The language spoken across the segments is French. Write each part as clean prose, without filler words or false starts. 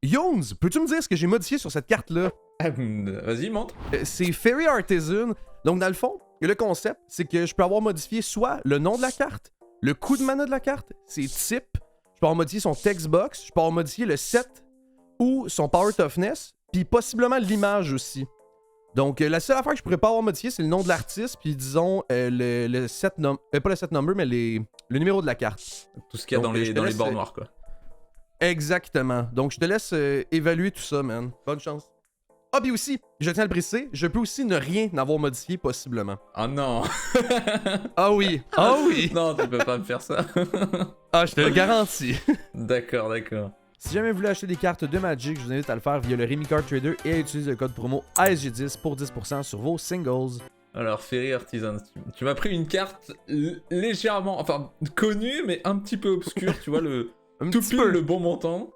Yones, peux-tu me dire ce que j'ai modifié sur cette carte-là? Vas-y, montre. C'est Fairy Artisan. Donc, dans le fond, le concept, c'est que je peux avoir modifié soit le nom de la carte, le coût de mana de la carte, ses types, je peux avoir modifié son text box, je peux avoir modifié le set ou son power toughness, puis possiblement l'image aussi. Donc, la seule affaire que je pourrais pas avoir modifié, c'est le nom de l'artiste, puis disons le set number, pas le set number, mais le numéro de la carte. Tout ce qu'il y a Donc, dans les bords noirs, quoi. Exactement. Donc, je te laisse évaluer tout ça, man. Bonne chance. Ah, puis aussi, je tiens à le préciser, je peux aussi ne rien avoir modifié, possiblement. Ah non. Ah oui. Ah oui. Non, tu peux pas me faire ça. Ah, je te le garantis. D'accord, d'accord. Si jamais vous voulez acheter des cartes de Magic, je vous invite à le faire via le Remy Card Trader et à utiliser le code promo ASG10 pour 10% sur vos singles. Alors, Fairy Artisan, tu m'as pris une carte légèrement, enfin, connue, mais un petit peu obscure, tu vois, tout pile le bon montant.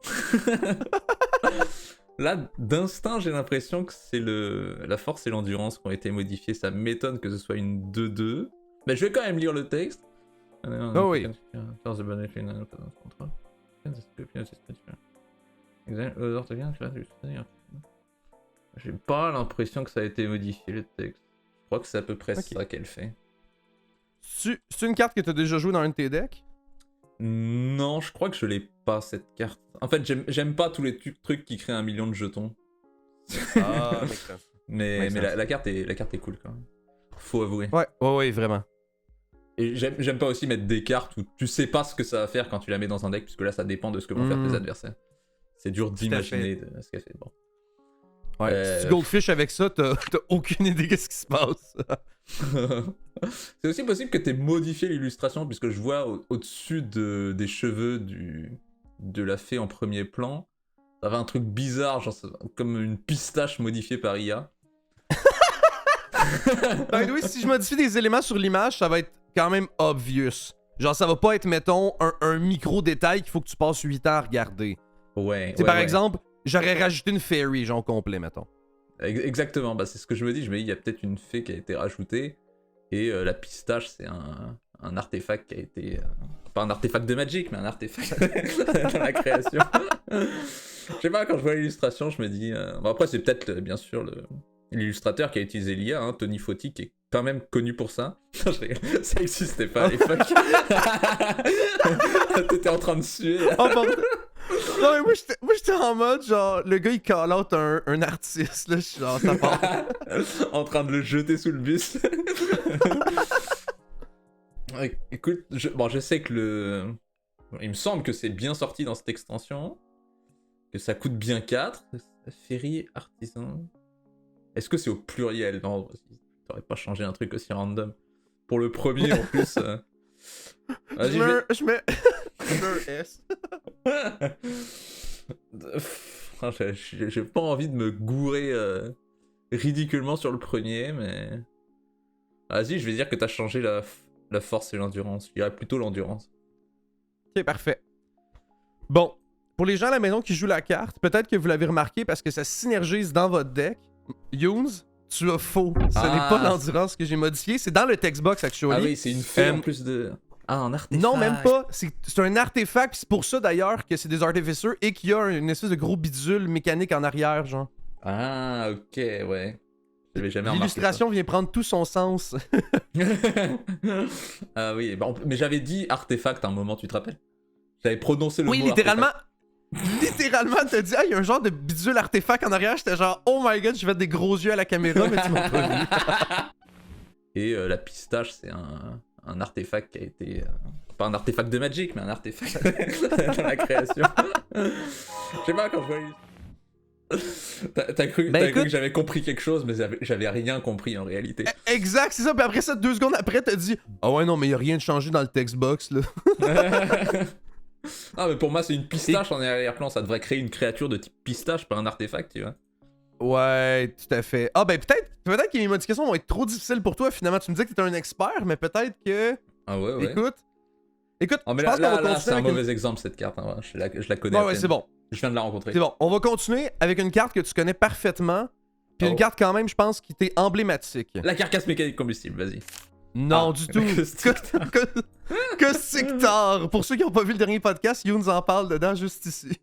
Là, d'instinct, j'ai l'impression que c'est la force et l'endurance qui ont été modifiées. Ça m'étonne que ce soit une 2-2. Mais je vais quand même lire le texte. Oh oui. J'ai pas l'impression que ça a été modifié, le texte. Je crois que c'est à peu près ça qu'elle fait. C'est une carte que tu as déjà jouée dans un de tes decks? Non, je crois que je l'ai pas, cette carte. En fait, j'aime pas tous les trucs qui créent 1 million de jetons. Ah, mais la carte est cool quand même. Faut avouer. Ouais, vraiment. Et j'aime pas aussi mettre des cartes où tu sais pas ce que ça va faire quand tu la mets dans un deck, puisque là ça dépend de ce que vont faire tes adversaires. C'est dur d'imaginer ce qu'elle fait. Bon. Ouais, si tu goldfish avec ça, t'as aucune idée de ce qui se passe. C'est aussi possible que t'aies modifié l'illustration, puisque je vois au-dessus des cheveux de la fée en premier plan, ça avait un truc bizarre, genre comme une pistache modifiée par IA. By the way, si je modifie des éléments sur l'image, ça va être quand même obvious. Genre, ça va pas être, mettons, un micro-détail qu'il faut que tu passes 8 ans à regarder. Ouais. Par exemple, j'aurais rajouté une fairy, genre complet, mettons. Exactement, bah c'est ce que je me dis. Je me dis, il y a peut-être une fée qui a été rajoutée. Et la pistache, c'est un artefact qui a été... pas un artefact de Magic, mais un artefact dans la création. Je sais pas, quand je vois l'illustration, je me dis... Bon, après, c'est peut-être, bien sûr, l'illustrateur qui a utilisé l'IA, hein, Tony Fauti, qui est quand même connu pour ça. Ça existait pas à l'époque. T'étais en train de suer. Oh, pardon. Non, mais moi j'étais en mode, genre, le gars il call out un artiste, là, genre, ça part. En train de le jeter sous le bus. Écoute, je sais que il me semble que c'est bien sorti dans cette extension, que ça coûte bien 4. Fairy Artisan. Est-ce que c'est au pluriel? Non, t'aurais pas changé un truc aussi random. Pour le premier, en plus... Vas-y, je mets S. J'ai pas envie de me gourer ridiculement sur le premier, mais... Vas-y, je vais dire que t'as changé la force et l'endurance. Je dirais plutôt l'endurance. Ok, parfait. Bon, pour les gens à la maison qui jouent la carte, peut-être que vous l'avez remarqué parce que ça synergise dans votre deck. Yoons, tu as faux. Ce n'est pas l'endurance que j'ai modifié, c'est dans le text box actually. Ah oui, c'est une fée en plus de... Ah, un artefact. Non, même pas. C'est un artefact, c'est pour ça d'ailleurs que c'est des artificers et qu'il y a une espèce de gros bidule mécanique en arrière, genre. Ah, ok, ouais. J'avais jamais remarqué. L'illustration vient prendre tout son sens. Ah oui, bon, mais j'avais dit artefact à un moment, tu te rappelles? J'avais prononcé le mot littéralement. artefact. Littéralement, t'as dit, ah, il y a un genre de bidule artefact en arrière. J'étais genre, oh my god, je vais mettre des gros yeux à la caméra, mais tu m'as pas vu. Et la pistache, c'est un artefact qui a été... pas un artefact de Magic, mais un artefact dans la création. Je sais pas, quand je vois... T'as cru que j'avais compris quelque chose, mais j'avais rien compris en réalité. Exact, c'est ça. Puis après ça, 2 secondes après, t'as dit, ah ouais, non, mais y a rien de changé dans le text box, là. Ah, mais pour moi, c'est une pistache en arrière-plan. Ça devrait créer une créature de type pistache, pas un artefact, tu vois. Ouais, tout à fait. Ah, ben peut-être que mes modifications vont être trop difficiles pour toi, finalement. Tu me disais que t'étais un expert, mais peut-être que... Ah ouais. Écoute, oh, mais je pense qu'on va continuer c'est un mauvais exemple, cette carte. Hein. Je la connais. Ouais, c'est bon. Je viens de la rencontrer. C'est bon. On va continuer avec une carte que tu connais parfaitement. Puis une carte, quand même, je pense, qui t'est emblématique. La carcasse mécanique combustible, vas-y. Non, du tout. Costictor. Pour ceux qui n'ont pas vu le dernier podcast, Yoons en parle dedans, juste ici.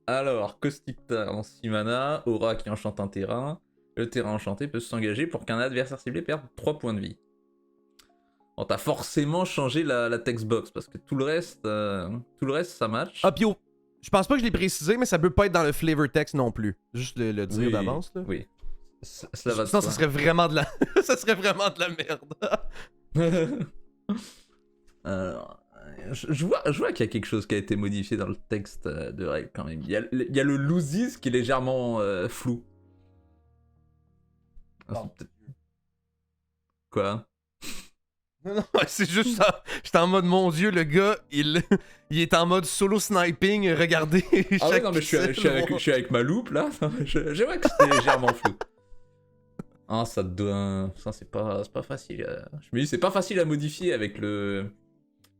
Alors, Caustic en 6 mana, Aura qui enchante un terrain. Le terrain enchanté peut s'engager pour qu'un adversaire ciblé perde 3 points de vie. Bon, t'as forcément changé la textbox parce que tout le reste ça match. Ah, puis je pense pas que je l'ai précisé, mais ça peut pas être dans le flavor text non plus. Juste le dire Oui, d'avance, là. Oui. Cela va de Sinon, soi. ça serait vraiment de la... ça serait vraiment de la merde. Alors, je vois qu'il y a quelque chose qui a été modifié dans le texte de règle quand même. Il y a le loses qui est légèrement flou. Ah, Bon. c'est peut-être- Quoi? Non, c'est juste ça. J'étais en mode, mon dieu, le gars, il est en mode solo sniping. Regardez. Ah ouais, chaque non, mais je pixel, suis avec ma loupe là. Je vois que c'était légèrement flou. Ah, ça doit. Ça, c'est pas facile. Je me dis, c'est pas facile à modifier avec le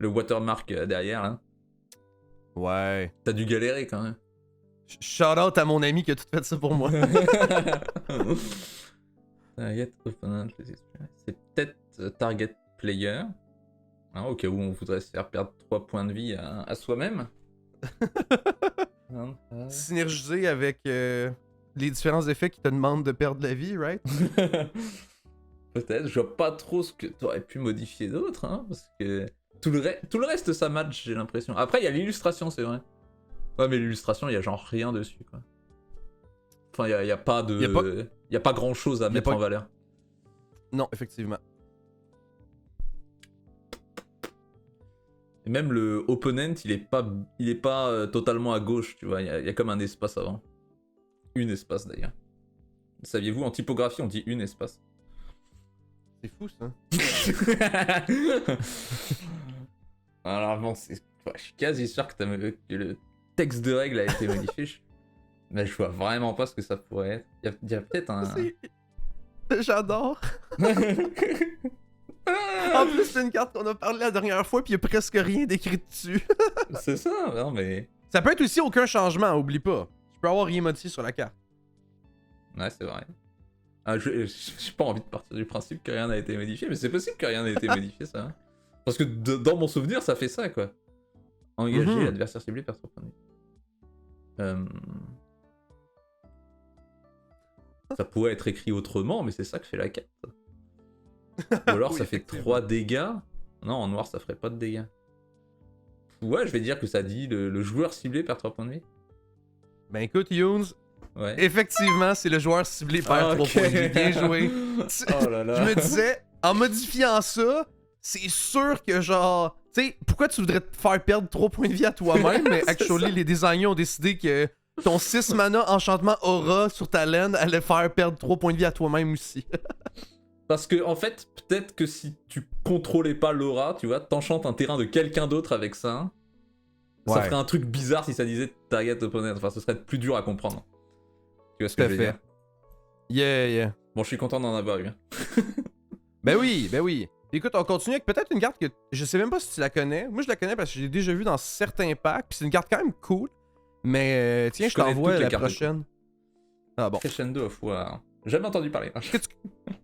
watermark derrière. Hein. Ouais. T'as dû galérer quand même. Shout out à mon ami qui a tout fait ça pour moi. Target opponent, c'est peut-être target player. Hein, au cas où on voudrait se faire perdre 3 points de vie à soi-même. Synergiser avec les différents effets qui te demandent de perdre la vie, right? Peut-être, je vois pas trop ce que t'aurais pu modifier d'autre, hein, parce que tout le reste ça match, j'ai l'impression. Après, il y a l'illustration, c'est vrai. Ouais, mais l'illustration, il y a genre rien dessus, quoi. Enfin, il y a pas de... Y a pas grand chose à mettre en valeur. Non, effectivement. Et même le opponent, il est pas totalement à gauche, tu vois, il y a comme un espace avant. Une espace d'ailleurs. Saviez-vous, en typographie, on dit une espace. C'est fou, ça. Alors bon, je suis quasi sûr que le texte de règle a été modifié. Mais je vois vraiment pas ce que ça pourrait être. Il y a peut-être un... J'adore. En plus, c'est une carte qu'on a parlé la dernière fois, puis il y a presque rien d'écrit dessus. C'est ça, non mais... Ça peut être aussi aucun changement, oublie pas. Je peux avoir rien modifié sur la carte. Ouais, c'est vrai. Ah, j'ai pas envie de partir du principe que rien n'a été modifié, mais c'est possible que rien n'ait été modifié, ça. Hein. Parce que dans mon souvenir, ça fait ça, quoi. Engager l'adversaire ciblé perd 3 points de vie. Ça pourrait être écrit autrement, mais c'est ça que fait la carte. Ou alors Oui, ça fait 3 dégâts. Non, en noir, ça ferait pas de dégâts. Ouais, je vais dire que ça dit le joueur ciblé perd 3 points de vie. Ben écoute, Younes, Ouais. effectivement, c'est le joueur ciblé perd 3 points de vie. Bien joué. Oh là là. Je me disais, en modifiant ça, c'est sûr que genre... Tu sais, pourquoi tu voudrais te faire perdre 3 points de vie à toi-même? Mais actually, les designers ont décidé que ton 6 mana enchantement aura sur ta land allait faire perdre 3 points de vie à toi-même aussi. Parce que, en fait, peut-être que si tu contrôlais pas l'aura, tu vois, t'enchantes un terrain de quelqu'un d'autre avec ça, ça Ouais. ferait un truc bizarre si ça disait target opponent. Enfin, ce serait plus dur à comprendre. Tu vois ce que Tout à je veux fait. dire? Yeah. Bon, je suis content d'en avoir eu. Hein. Ben oui. Écoute, on continue avec peut-être une carte que je sais même pas si tu la connais. Moi, je la connais parce que je l'ai déjà vue dans certains packs. Puis c'est une carte quand même cool. Mais tiens, Je je connais t'envoie toutes les la cartes de prochaine. Ah bon. Crescendo of War. Jamais entendu parler.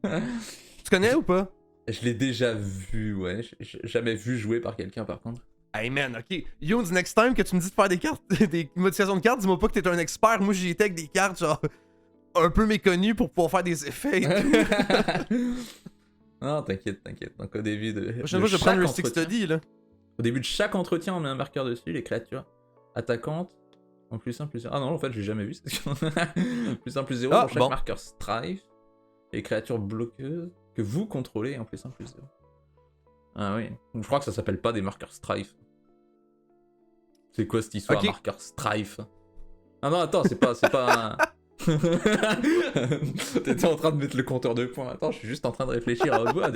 Tu connais ou pas? Je l'ai déjà vu, ouais. J'ai jamais vu jouer par quelqu'un, par contre. Hey man, ok. Younes, next time que tu me dis de faire des cartes, des modifications de cartes, dis-moi pas que t'es un expert. Moi, j'y étais avec des cartes genre un peu méconnues pour pouvoir faire des effets et tout. Non, t'inquiète. Donc au début de. La prochaine fois, je vais prendre le Stick Study là. Au début de chaque entretien, on met un marqueur dessus, les créatures attaquantes. En plus 1, plus 0. Ah non, en fait, j'ai jamais vu cette plus 1, plus 0 Ah, pour chaque bon. marqueur strife. Les créatures bloqueuses que vous contrôlez en plus 1, plus 0. Ah oui. Je crois que ça s'appelle pas des marqueurs strife. C'est quoi cette histoire, Ok. marqueur strife? Ah non, attends, c'est pas. T'étais en train de mettre le compteur de points. Attends, je suis juste en train de réfléchir à haute voix.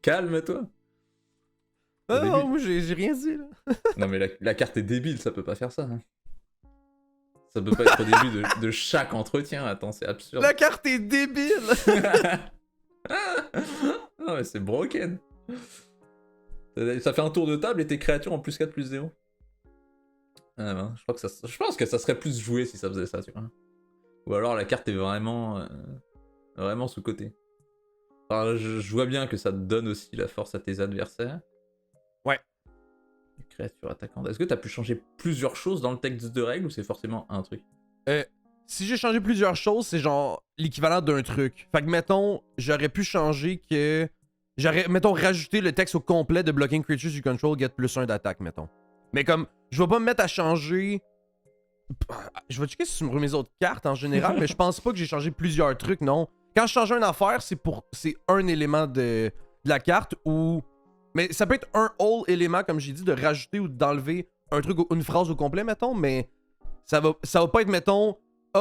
Calme-toi. Ah début. non, moi j'ai rien dit là. Non mais la carte est débile, ça peut pas faire ça. Hein. Ça peut pas être au début de chaque entretien, attends, c'est absurde. La carte est débile. Non mais c'est broken. Ça fait un tour de table et tes créatures en plus 4 plus 0. Ah ben, je pense que ça serait plus joué si ça faisait ça, tu vois. Ou alors la carte est vraiment sous-cotée. Enfin, je vois bien que ça te donne aussi la force à tes adversaires. Ouais. créature attaquante. Est-ce que t'as pu changer plusieurs choses dans le texte de règles ou c'est forcément un truc? Si j'ai changé plusieurs choses, c'est genre l'équivalent d'un truc. Fait que, mettons, j'aurais pu changer que... J'aurais, mettons, rajouté le texte au complet de Blocking Creatures you control get +1 d'attaque, mettons. Mais comme, je vais pas me mettre à changer... Je vais checker sur mes autres cartes en général, mais je pense pas que j'ai changé plusieurs trucs, non. Quand je change une affaire, c'est un élément de la carte ou... Mais ça peut être un whole élément, comme j'ai dit, de rajouter ou d'enlever un truc, une phrase au complet, mettons, mais ça va pas être, mettons,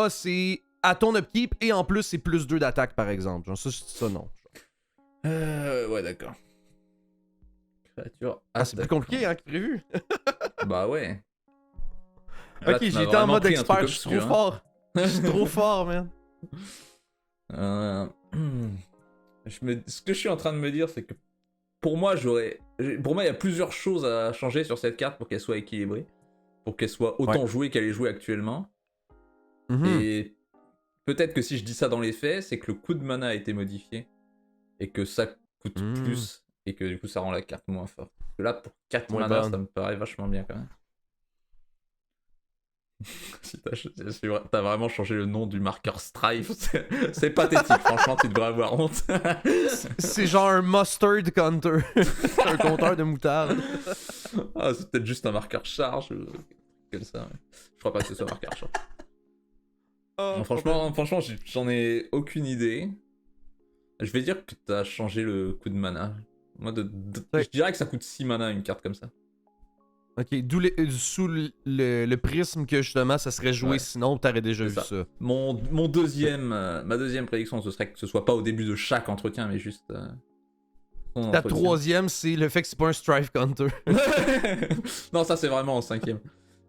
c'est à ton upkeep et en plus c'est +2 d'attaque, par exemple. Genre ça, non. Ouais, d'accord. Créature Ah, c'est plus compliqué, hein, que prévu. Bah ouais. Ok, j'ai été en mode expert, je suis trop fort. Je suis trop fort, man. Ce que je suis en train de me dire, c'est que pour moi, il y a plusieurs choses à changer sur cette carte pour qu'elle soit équilibrée. Pour qu'elle soit autant jouée qu'elle est jouée actuellement. Et peut-être que si je dis ça dans les faits, c'est que le coût de mana a été modifié. Et que ça coûte plus. Et que du coup, ça rend la carte moins forte. Parce que là, pour 4 mana, ça me paraît vachement bien quand même. Si t'as vraiment changé le nom du marqueur Strife, c'est pathétique, franchement, tu devrais avoir honte. C'est genre un mustard counter. Un compteur de moutarde. Ah, c'est peut-être juste un marqueur charge. Comme ça, ouais. Je crois pas que ce soit un marqueur charge. Non, franchement, j'en ai aucune idée. Je vais dire que t'as changé le coup de mana. Moi, je dirais que ça coûte 6 mana une carte comme ça. Ok, d'où sous le prisme que justement ça serait joué sinon t'aurais déjà vu ça. Ma deuxième prédiction, ce serait que ce soit pas au début de chaque entretien, mais juste. Ta troisième, c'est le fait que c'est pas un Strife Counter. Non, ça c'est vraiment en cinquième.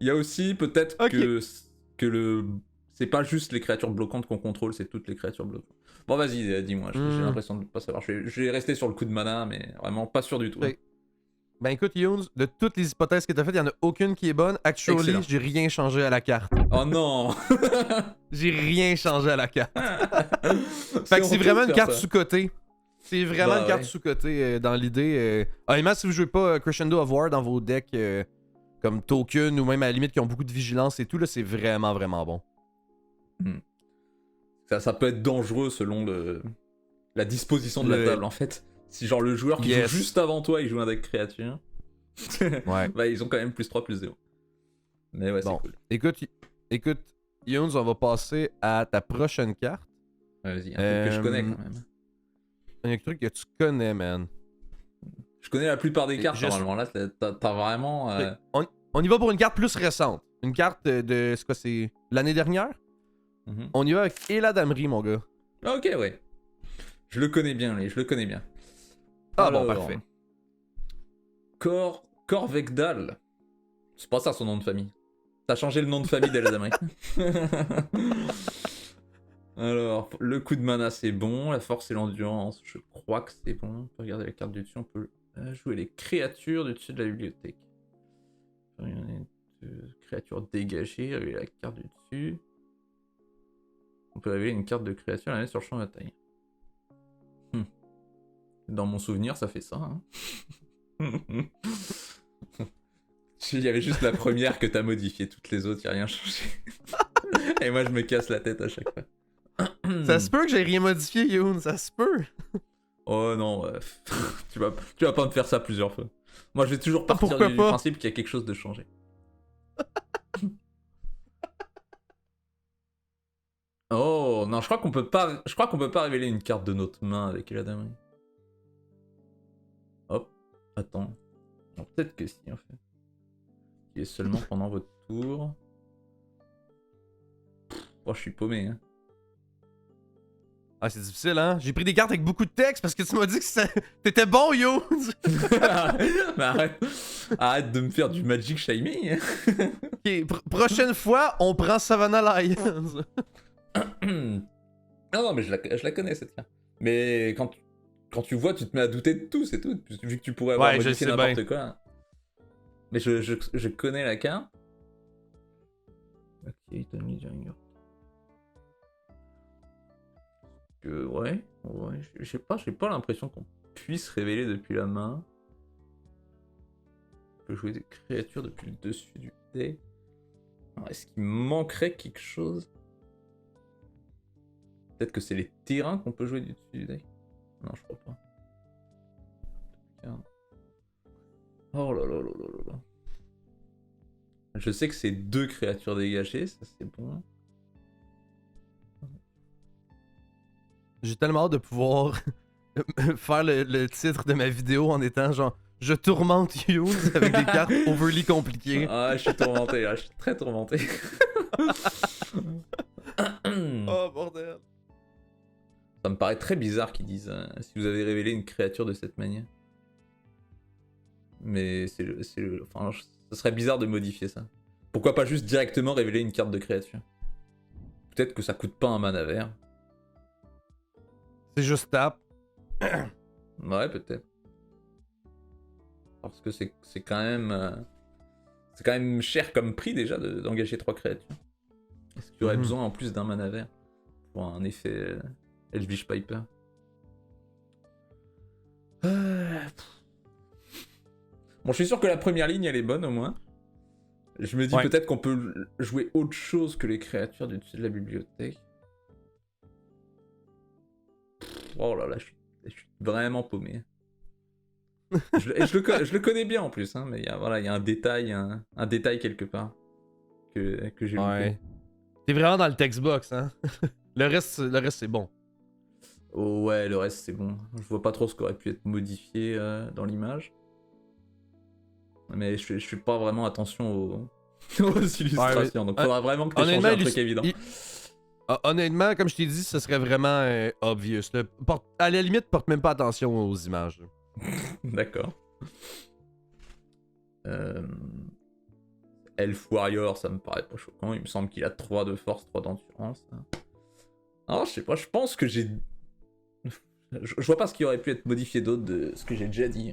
Il y a aussi peut-être que c'est pas juste les créatures bloquantes qu'on contrôle, c'est toutes les créatures bloquantes. Bon, vas-y, dis-moi, j'ai l'impression de pas savoir. Je vais rester sur le coup de mana, mais vraiment pas sûr du tout. Ben écoute, Younes, de toutes les hypothèses que t'as faites, il y en a aucune qui est bonne. Actually, j'ai rien changé à la carte. Oh non. J'ai rien changé à la carte. Fait que c'est vraiment une carte sous-cotée. C'est vraiment une carte sous-cotée dans l'idée. Honnêtement, si vous jouez pas Crescendo of War dans vos decks comme token ou même à la limite qui ont beaucoup de vigilance et tout, là, c'est vraiment, vraiment bon. Ça peut être dangereux selon la disposition de la table en fait. Si genre le joueur qui joue juste avant toi, il joue un deck créature, bah ils ont quand même +3, +0. Mais ouais, bon, c'est cool. Écoute, Younes, on va passer à ta prochaine carte. Ouais, vas-y, un truc que je connais quand même. Un truc que tu connais, man. Je connais la plupart des cartes normalement, là t'as vraiment... On y va pour une carte plus récente. Une carte de... C'est quoi, c'est l'année dernière? On y va avec Eladamri, mon gars. Ok, ouais. Je le connais bien, lui, je le connais bien. Ah alors, bon, parfait. Corvegdal. C'est pas ça son nom de famille. T'as changé le nom de famille d'Eladamri. Alors, le coup de mana c'est bon, la force et l'endurance, je crois que c'est bon. On peut regarder la carte du dessus, on peut jouer les créatures du dessus de la bibliothèque. Créatures dégagées, révéler la carte du dessus. On peut révéler une carte de créature et la mettre sur le champ de bataille. Dans mon souvenir, ça fait ça. Hein. Il y avait juste la première que t'as modifiée, toutes les autres, y a rien changé. Et moi, je me casse la tête à chaque fois. Ça se peut que j'ai rien modifié, Youn, ça se peut. Oh non, tu vas pas me faire ça plusieurs fois. Moi, je vais toujours partir du principe qu'il y a quelque chose de changé. Oh non, je crois qu'on peut pas révéler une carte de notre main avec Eladamri. Hop, attends. Non, peut-être que si en fait. Qui est seulement pendant votre tour. Oh, je suis paumé, hein. Ah, c'est difficile, hein? J'ai pris des cartes avec beaucoup de texte parce que tu m'as dit que t'étais bon, yo! Mais arrête de me faire du Magic Shaming. Ok, prochaine fois, on prend Savannah Lions. Non, mais je la connais cette carte. Mais quand tu vois, tu te mets à douter de tout, c'est tout. Vu que tu pourrais avoir modifié n'importe quoi. Mais je connais la carte. Ok, Tony Junior. Ouais, j'ai pas l'impression qu'on puisse révéler depuis la main. On peut jouer des créatures depuis le dessus du dé. Alors, est-ce qu'il manquerait quelque chose? Peut-être que c'est les terrains qu'on peut jouer du dessus du deck. Non, je crois pas. Oh là là là là là là. Je sais que c'est 2 créatures dégagées, ça c'est bon. J'ai tellement hâte de pouvoir faire le titre de ma vidéo en étant genre je tourmente Yoon avec des cartes overly compliquées. Ah, je suis tourmenté, là, je suis très tourmenté. Oh bordel. Ça me paraît très bizarre qu'ils disent si vous avez révélé une créature de cette manière. Mais enfin, ce serait bizarre de modifier ça. Pourquoi pas juste directement révéler une carte de créature? Peut-être que ça coûte pas un mana vert. C'est juste tap. Ouais, peut-être. Parce que c'est quand même... c'est quand même cher comme prix déjà d'engager 3 créatures. Est-ce qu'il y aurait besoin en plus d'un mana vert pour un effet Elvish Piper? Bon, je suis sûr que la première ligne elle est bonne au moins. Je me dis peut-être qu'on peut jouer autre chose que les créatures du dessus de la bibliothèque. Oh là là, je suis vraiment paumé. Je le connais bien en plus, hein, mais il y a un détail, un détail quelque part que j'ai loupé. T'es vraiment dans le textbox, hein? le reste c'est bon. Oh ouais, le reste c'est bon. Je vois pas trop ce qui aurait pu être modifié dans l'image. Mais je fais pas vraiment attention aux illustrations, donc faudra vraiment que tu changes un truc évident. Honnêtement, comme je t'ai dit, ce serait vraiment obvious. Là. À la limite, porte même pas attention aux images. D'accord. Elf Warrior, ça me paraît pas choquant. Il me semble qu'il a 3 de force, 3 d'endurance. Alors, je sais pas, je pense que j'ai... Je vois pas ce qui aurait pu être modifié d'autre de ce que j'ai déjà dit.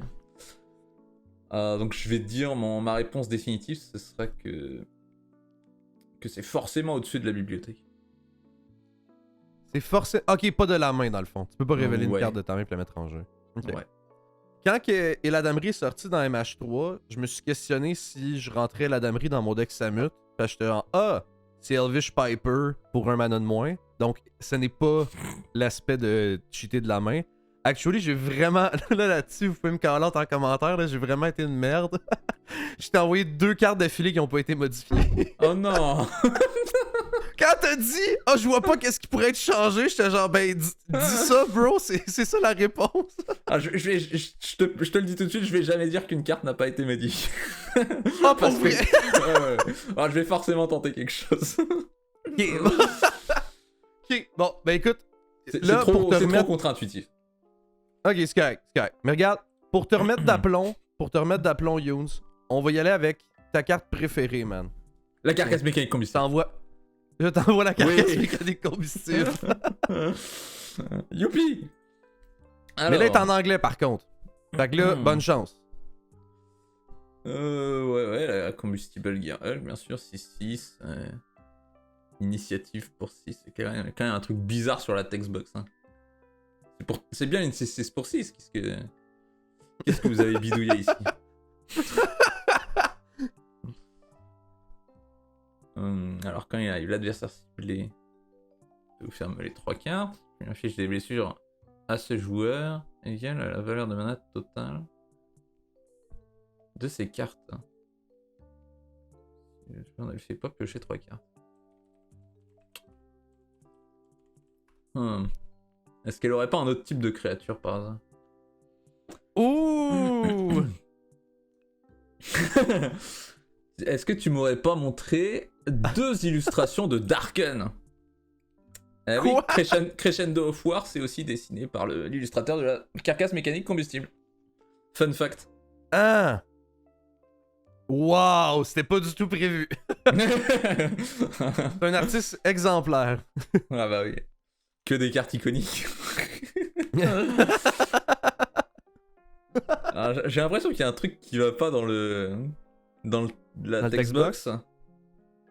Donc je vais te dire, ma réponse définitive, ce serait que c'est forcément au-dessus de la bibliothèque. C'est forcément... Ok, pas de la main dans le fond. Tu peux pas révéler une carte de ta main et la mettre en jeu. Okay. Ouais. Quand Eladamri est sorti dans MH3, je me suis questionné si je rentrais Eladamri dans mon deck Samut. Parce que j'étais en c'est Elvish Piper pour un mana de moins. Donc ce n'est pas l'aspect de cheater de la main. Actually, j'ai vraiment... Là-dessus, vous pouvez me call out en commentaire. Là, j'ai vraiment été une merde. Je t'ai envoyé 2 cartes d'affilée qui ont pas été modifiées. Oh non! Quand t'as dit « je vois pas qu'est-ce qui pourrait être changé », j'étais genre « dis ça, bro, c'est ça la réponse. » Je te le dis tout de suite, je vais jamais dire qu'une carte n'a pas été modifiée. Oh, pour vrai? Alors, je vais forcément tenter quelque chose. Ok, bon, ben écoute. C'est trop contre-intuitif. Ok, c'est correct. Mais regarde, pour te remettre d'aplomb, Younes, on va y aller avec ta carte préférée, man. La carcasse mécanique combustible. Je t'envoie la carcasse mécanique combustible. Youpi! Alors... Mais là, elle est en anglais, par contre. Fait que là, bonne chance. Ouais, la Combustible Gear, bien sûr, 6-6. Initiative pour 6. C'est quand même un truc bizarre sur la textbox. Hein. C'est bien une 6 pour 6. Qu'est-ce que vous avez bidouillé ici? Alors, quand il a eu l'adversaire ciblé, vous fermez les 3 cartes. Puis affiche des blessures à ce joueur égale à la valeur de mana totale de ces cartes. On avait fait pas piocher 3 cartes. Est-ce qu'elle aurait pas un autre type de créature par hasard? Ouh! Est-ce que tu m'aurais pas montré 2 illustrations de Darken? Oui, Crescendo of War, c'est aussi dessiné par l'illustrateur de la carcasse mécanique combustible. Fun fact. Ah! Waouh, c'était pas du tout prévu. C'est un artiste exemplaire. Ah bah oui. Que des cartes iconiques. J'ai l'impression qu'il y a un truc qui va pas dans la textbox.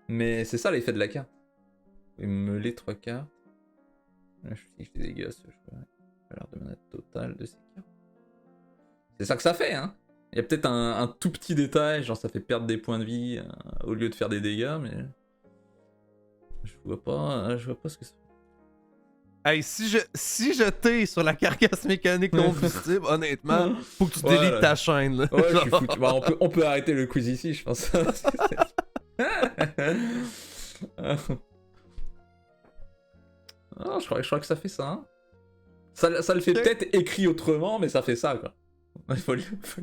Mais c'est ça l'effet de la carte. Me les 3 cartes. Là, je fais des dégâts, ce joueur. Valeur de mana totale de ces cartes. C'est ça que ça fait, hein. Il y a peut-être un tout petit détail, genre ça fait perdre des points de vie au lieu de faire des dégâts, mais je vois pas ce que c'est. Hey, si je t'ai sur la carcasse mécanique combustible, honnêtement, faut que tu délites ta chaîne. Là. Ouais, je suis foutu. Bah, on peut arrêter le quiz ici, je pense. Ah, je crois que ça fait ça. Hein. Ça le fait peut-être écrit autrement, mais ça fait ça, quoi.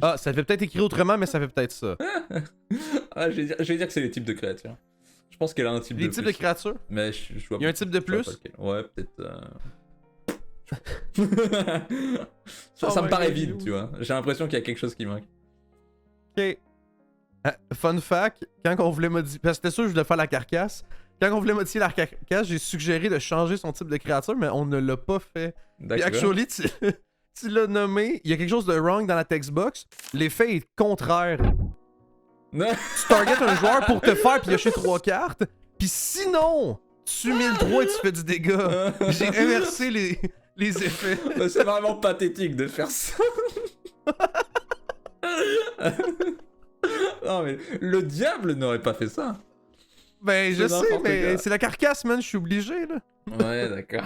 Ah, ça fait peut-être écrit autrement, mais ça fait peut-être ça. Ah, je vais dire que c'est les types de créatures. Je pense qu'elle a un type Les de types plus. de créatures? Mais je vois Il y a un type de je vois plus? pas lequel. Ouais, peut-être. Oh ça me my paraît God, vide, tu vois. J'ai l'impression qu'il y a quelque chose qui manque. Ok. Fun fact, quand on voulait modifier. Parce que c'était sûr que je voulais faire la carcasse. Quand on voulait modifier la carcasse, j'ai suggéré de changer son type de créature, mais on ne l'a pas fait. Puis D'accord. actually, tu l'as nommé, il y a quelque chose de wrong dans la textbox. L'effet est contraire. Non. Tu targetes un joueur pour te faire piocher 3 cartes, puis sinon, tu 1003 et tu fais du dégât. J'ai inversé les effets. Bah, c'est vraiment pathétique de faire ça. Non mais le diable n'aurait pas fait ça. Ben je C'est sais, n'importe mais quoi. c'est la carcasse, man, je suis obligé, là. Ouais, d'accord.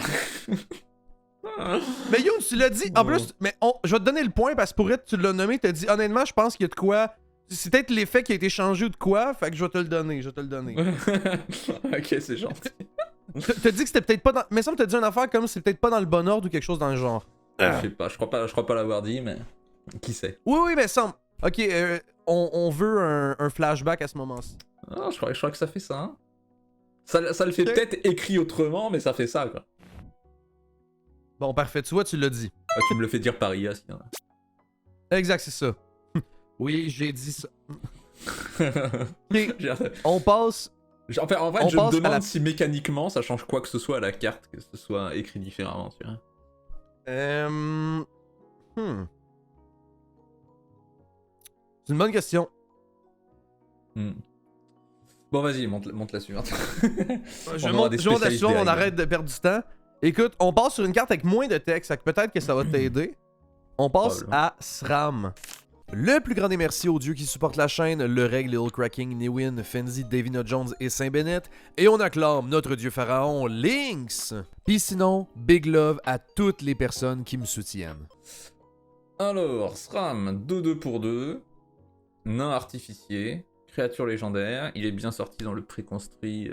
Mais yo, tu l'as dit, en plus, mais je vais te donner le point parce que pour être, tu l'as nommé, t'as dit, honnêtement, je pense qu'il y a de quoi. C'est peut-être l'effet qui a été changé ou de quoi, fait que je vais te le donner, Ok, c'est gentil. T'as dit que c'était peut-être pas dans. Mais ça me t'a dit une affaire comme c'est peut-être pas dans le bon ordre ou quelque chose dans le genre. Je sais pas, je crois pas l'avoir dit, mais qui sait. Oui, mais semble. Ok, on veut un flashback à ce moment-ci. Ah, je crois que ça fait ça. Hein. Ça le fait peut-être écrit autrement, mais ça fait ça, quoi. Bon, parfait, tu vois, tu l'as dit. Ah, tu me le fais dire par IA, sinon. Exact, c'est ça. Oui, j'ai dit ça. Ok. On passe. En fait, On je me passe à demande la- si mécaniquement ça change quoi que ce soit à la carte, que ce soit écrit différemment, tu vois. C'est une bonne question. Bon, vas-y, monte la suivante. Je On aura monte des la suivante, spécialistes on derrière. arrête de perdre du temps. Écoute, on passe sur une carte avec moins de texte, fait que peut-être que ça va t'aider. On passe Probablement. à SRAM. Le plus grand des merci aux dieux qui supportent la chaîne, le Reg, Little Cracking, Newin, Fenzi, Davina Jones et Saint-Bennett. Et on acclame notre dieu pharaon, Lynx. Puis sinon, big love à toutes les personnes qui me soutiennent. Alors, SRAM, 2-2 pour 2, nain artificier, créature légendaire, il est bien sorti dans le préconstruit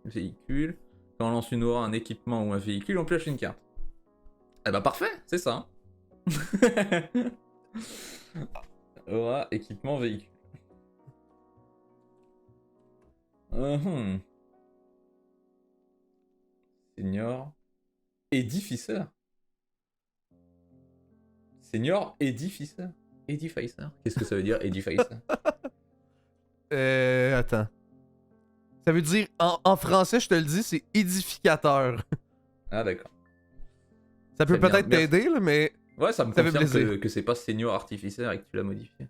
véhicule. Quand on lance une aura, un équipement ou un véhicule, on pioche une carte. Eh bah parfait, c'est ça. Aura, équipement, véhicule. Senior. Édificeur. Senior édificeur. Edificer. Qu'est-ce que ça veut dire, Edificer? Attends. Ça veut dire, en français, je te le dis, c'est édificateur. Ah, d'accord. Ça peut Très bien, peut-être merci. t'aider, là, mais Ouais, ça me Ça fait confirme plaisir. que c'est pas Senior Artificer et que tu l'as modifié.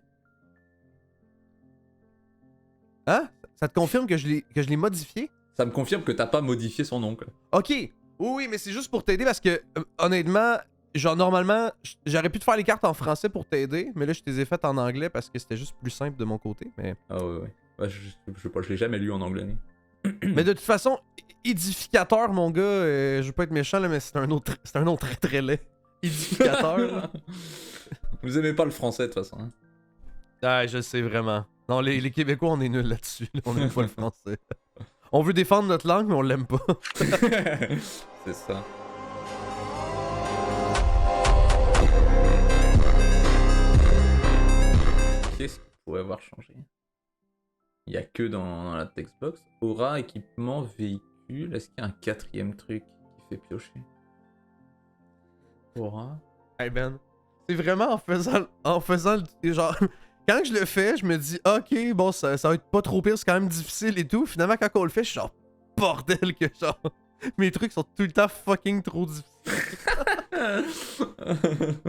hein? Ça te confirme que je l'ai modifié? Ça me confirme que t'as pas modifié son nom, quoi. Ok. Oui, mais c'est juste pour t'aider parce que, honnêtement, genre, normalement, j'aurais pu te faire les cartes en français pour t'aider, mais là, je les ai faites en anglais parce que c'était juste plus simple de mon côté. Mais, Ah ouais, ouais. Ouais, je sais pas, je l'ai jamais lu en anglais. mais de toute façon, édificateur, mon gars, je veux pas être méchant, là, mais c'est un nom très très laid. Édificateur. là. Vous aimez pas le français, de toute façon. Hein. Ah, je sais vraiment. Non, les Québécois, on est nuls là-dessus. là. On aime pas le français. On veut défendre notre langue, mais on l'aime pas. C'est ça. Qu'est-ce qu'on pourrait avoir changé? Il y a que dans la textbox. Aura, équipement, véhicule. Est-ce qu'il y a un quatrième truc qui fait piocher? Aura. Hey Ben, c'est vraiment en faisant le- genre quand je le fais, je me dis OK, bon ça va être pas trop pire, c'est quand même difficile et tout. Finalement quand on le fait, je suis genre bordel que genre mes trucs sont tout le temps fucking trop difficiles.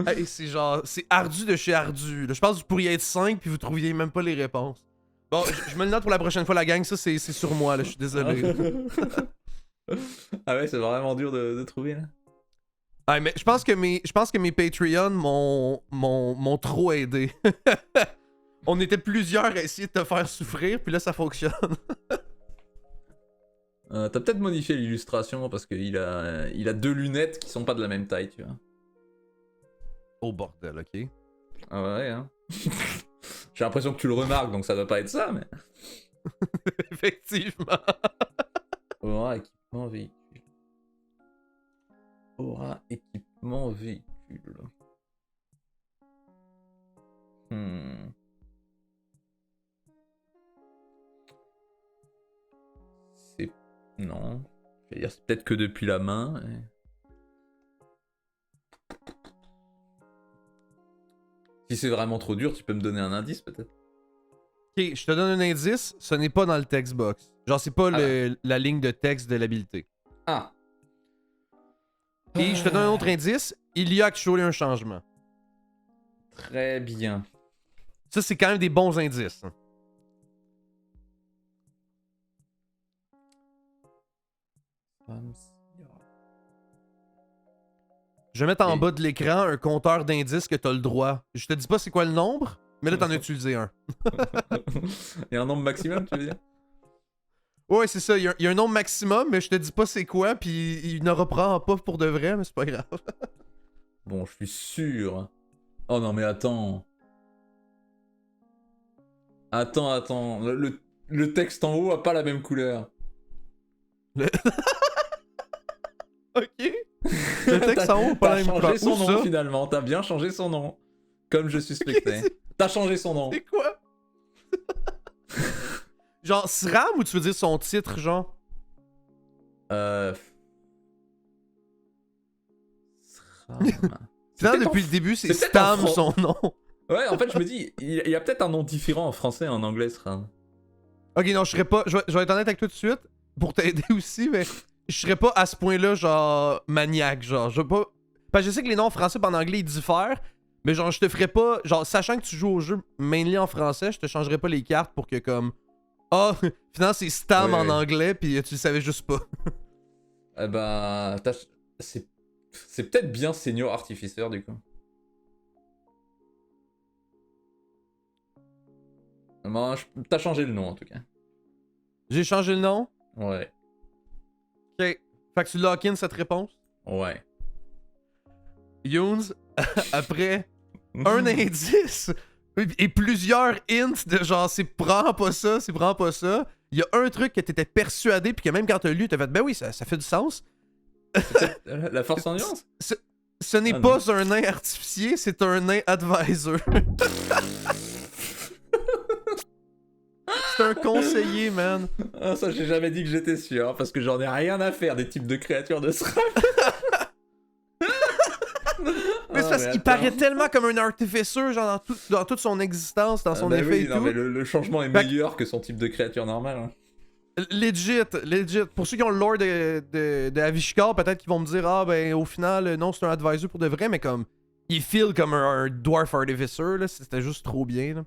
Hey, c'est genre c'est ardu de chez ardu. là. Je pense que vous pourriez être 5 puis vous trouviez même pas les réponses. Bon, je me le note pour la prochaine fois la gang, ça c'est sur moi là, je suis désolé. Ah ouais, c'est vraiment dur de trouver là. Ouais, mais je pense que mes Patreons m'ont trop aidé. On était plusieurs à essayer de te faire souffrir, puis là, ça fonctionne. T'as peut-être modifié l'illustration parce qu'il a deux lunettes qui sont pas de la même taille, tu vois. Oh bordel, ok. Ah ouais, hein. J'ai l'impression que tu le remarques, donc ça doit pas être ça, mais... Effectivement. Aura équipement véhicule. Aura équipement véhicule. C'est... Non. Je vais dire, c'est peut-être que depuis la main. Si c'est vraiment trop dur, tu peux me donner un indice, peut-être? Ok, je te donne un indice, ce n'est pas dans le text box. Genre, c'est pas la ligne de texte de l'habilité. Ah. Et je te donne un autre indice, il y a actually un changement. Très bien. Ça, c'est quand même des bons indices. Hein. Je vais mettre en bas de l'écran un compteur d'indices que t'as le droit. Je te dis pas c'est quoi le nombre, mais là t'en as utilisé un. Il y a un nombre maximum, tu veux dire? Ouais, c'est ça. Il y a un nombre maximum, mais je te dis pas c'est quoi, puis il ne reprend pas pour de vrai, mais c'est pas grave. Bon, je suis sûr. Oh non, mais attends. Attends. Le texte en haut a pas la même couleur. Ok. Le texte en haut, pas la même couleur. T'as changé son Où nom ça? finalement, t'as bien changé son nom. Comme je suspectais. T'as changé son nom. C'est quoi? Genre SRAM ou tu veux dire son titre, genre? SRAM. Finalement, depuis le début, c'est peut-être Stam son nom. Ouais, en fait, je me dis, il y a peut-être un nom différent en français et en anglais, SRAM. Ok, non, je serais pas. Je vais être honnête avec toi tout de suite, pour t'aider aussi, mais je serais pas à ce point-là, genre, maniaque, genre. Je veux pas. Parce que je sais que les noms en français et en anglais, ils diffèrent, mais genre, je te ferais pas. Genre, sachant que tu joues au jeu mainly en français, je te changerais pas les cartes pour que, comme. Ah, finalement, c'est Stam en anglais, puis tu le savais juste pas. Eh ben, c'est peut-être bien Senior Artificer, du coup. Bon, t'as changé le nom, en tout cas. J'ai changé le nom? Ouais. Ok. Fait que tu lock in cette réponse? Ouais. Younes, après un indice et plusieurs hints de genre c'est prends pas ça, c'est prends pas ça, il y a un truc que t'étais persuadé puis que même quand t'as lu, t'as fait ben oui, ça fait du sens. La force en nuance? Ce n'est pas un nain artificier, c'est un nain advisor. C'est un conseiller, man. Ah, ça, j'ai jamais dit que j'étais sûr, hein, parce que j'en ai rien à faire des types de créatures de SRAM. Mais c'est parce qu'il paraît tellement comme un artificer, genre dans toute son existence, dans son effet oui, et non, tout. mais le changement est meilleur que son type de créature normale. Hein. Legit. Pour ceux qui ont le lore de Avishkar, peut-être qu'ils vont me dire ah ben au final non c'est un advisor pour de vrai, mais comme il feel comme un dwarf artificer là, c'était juste trop bien là.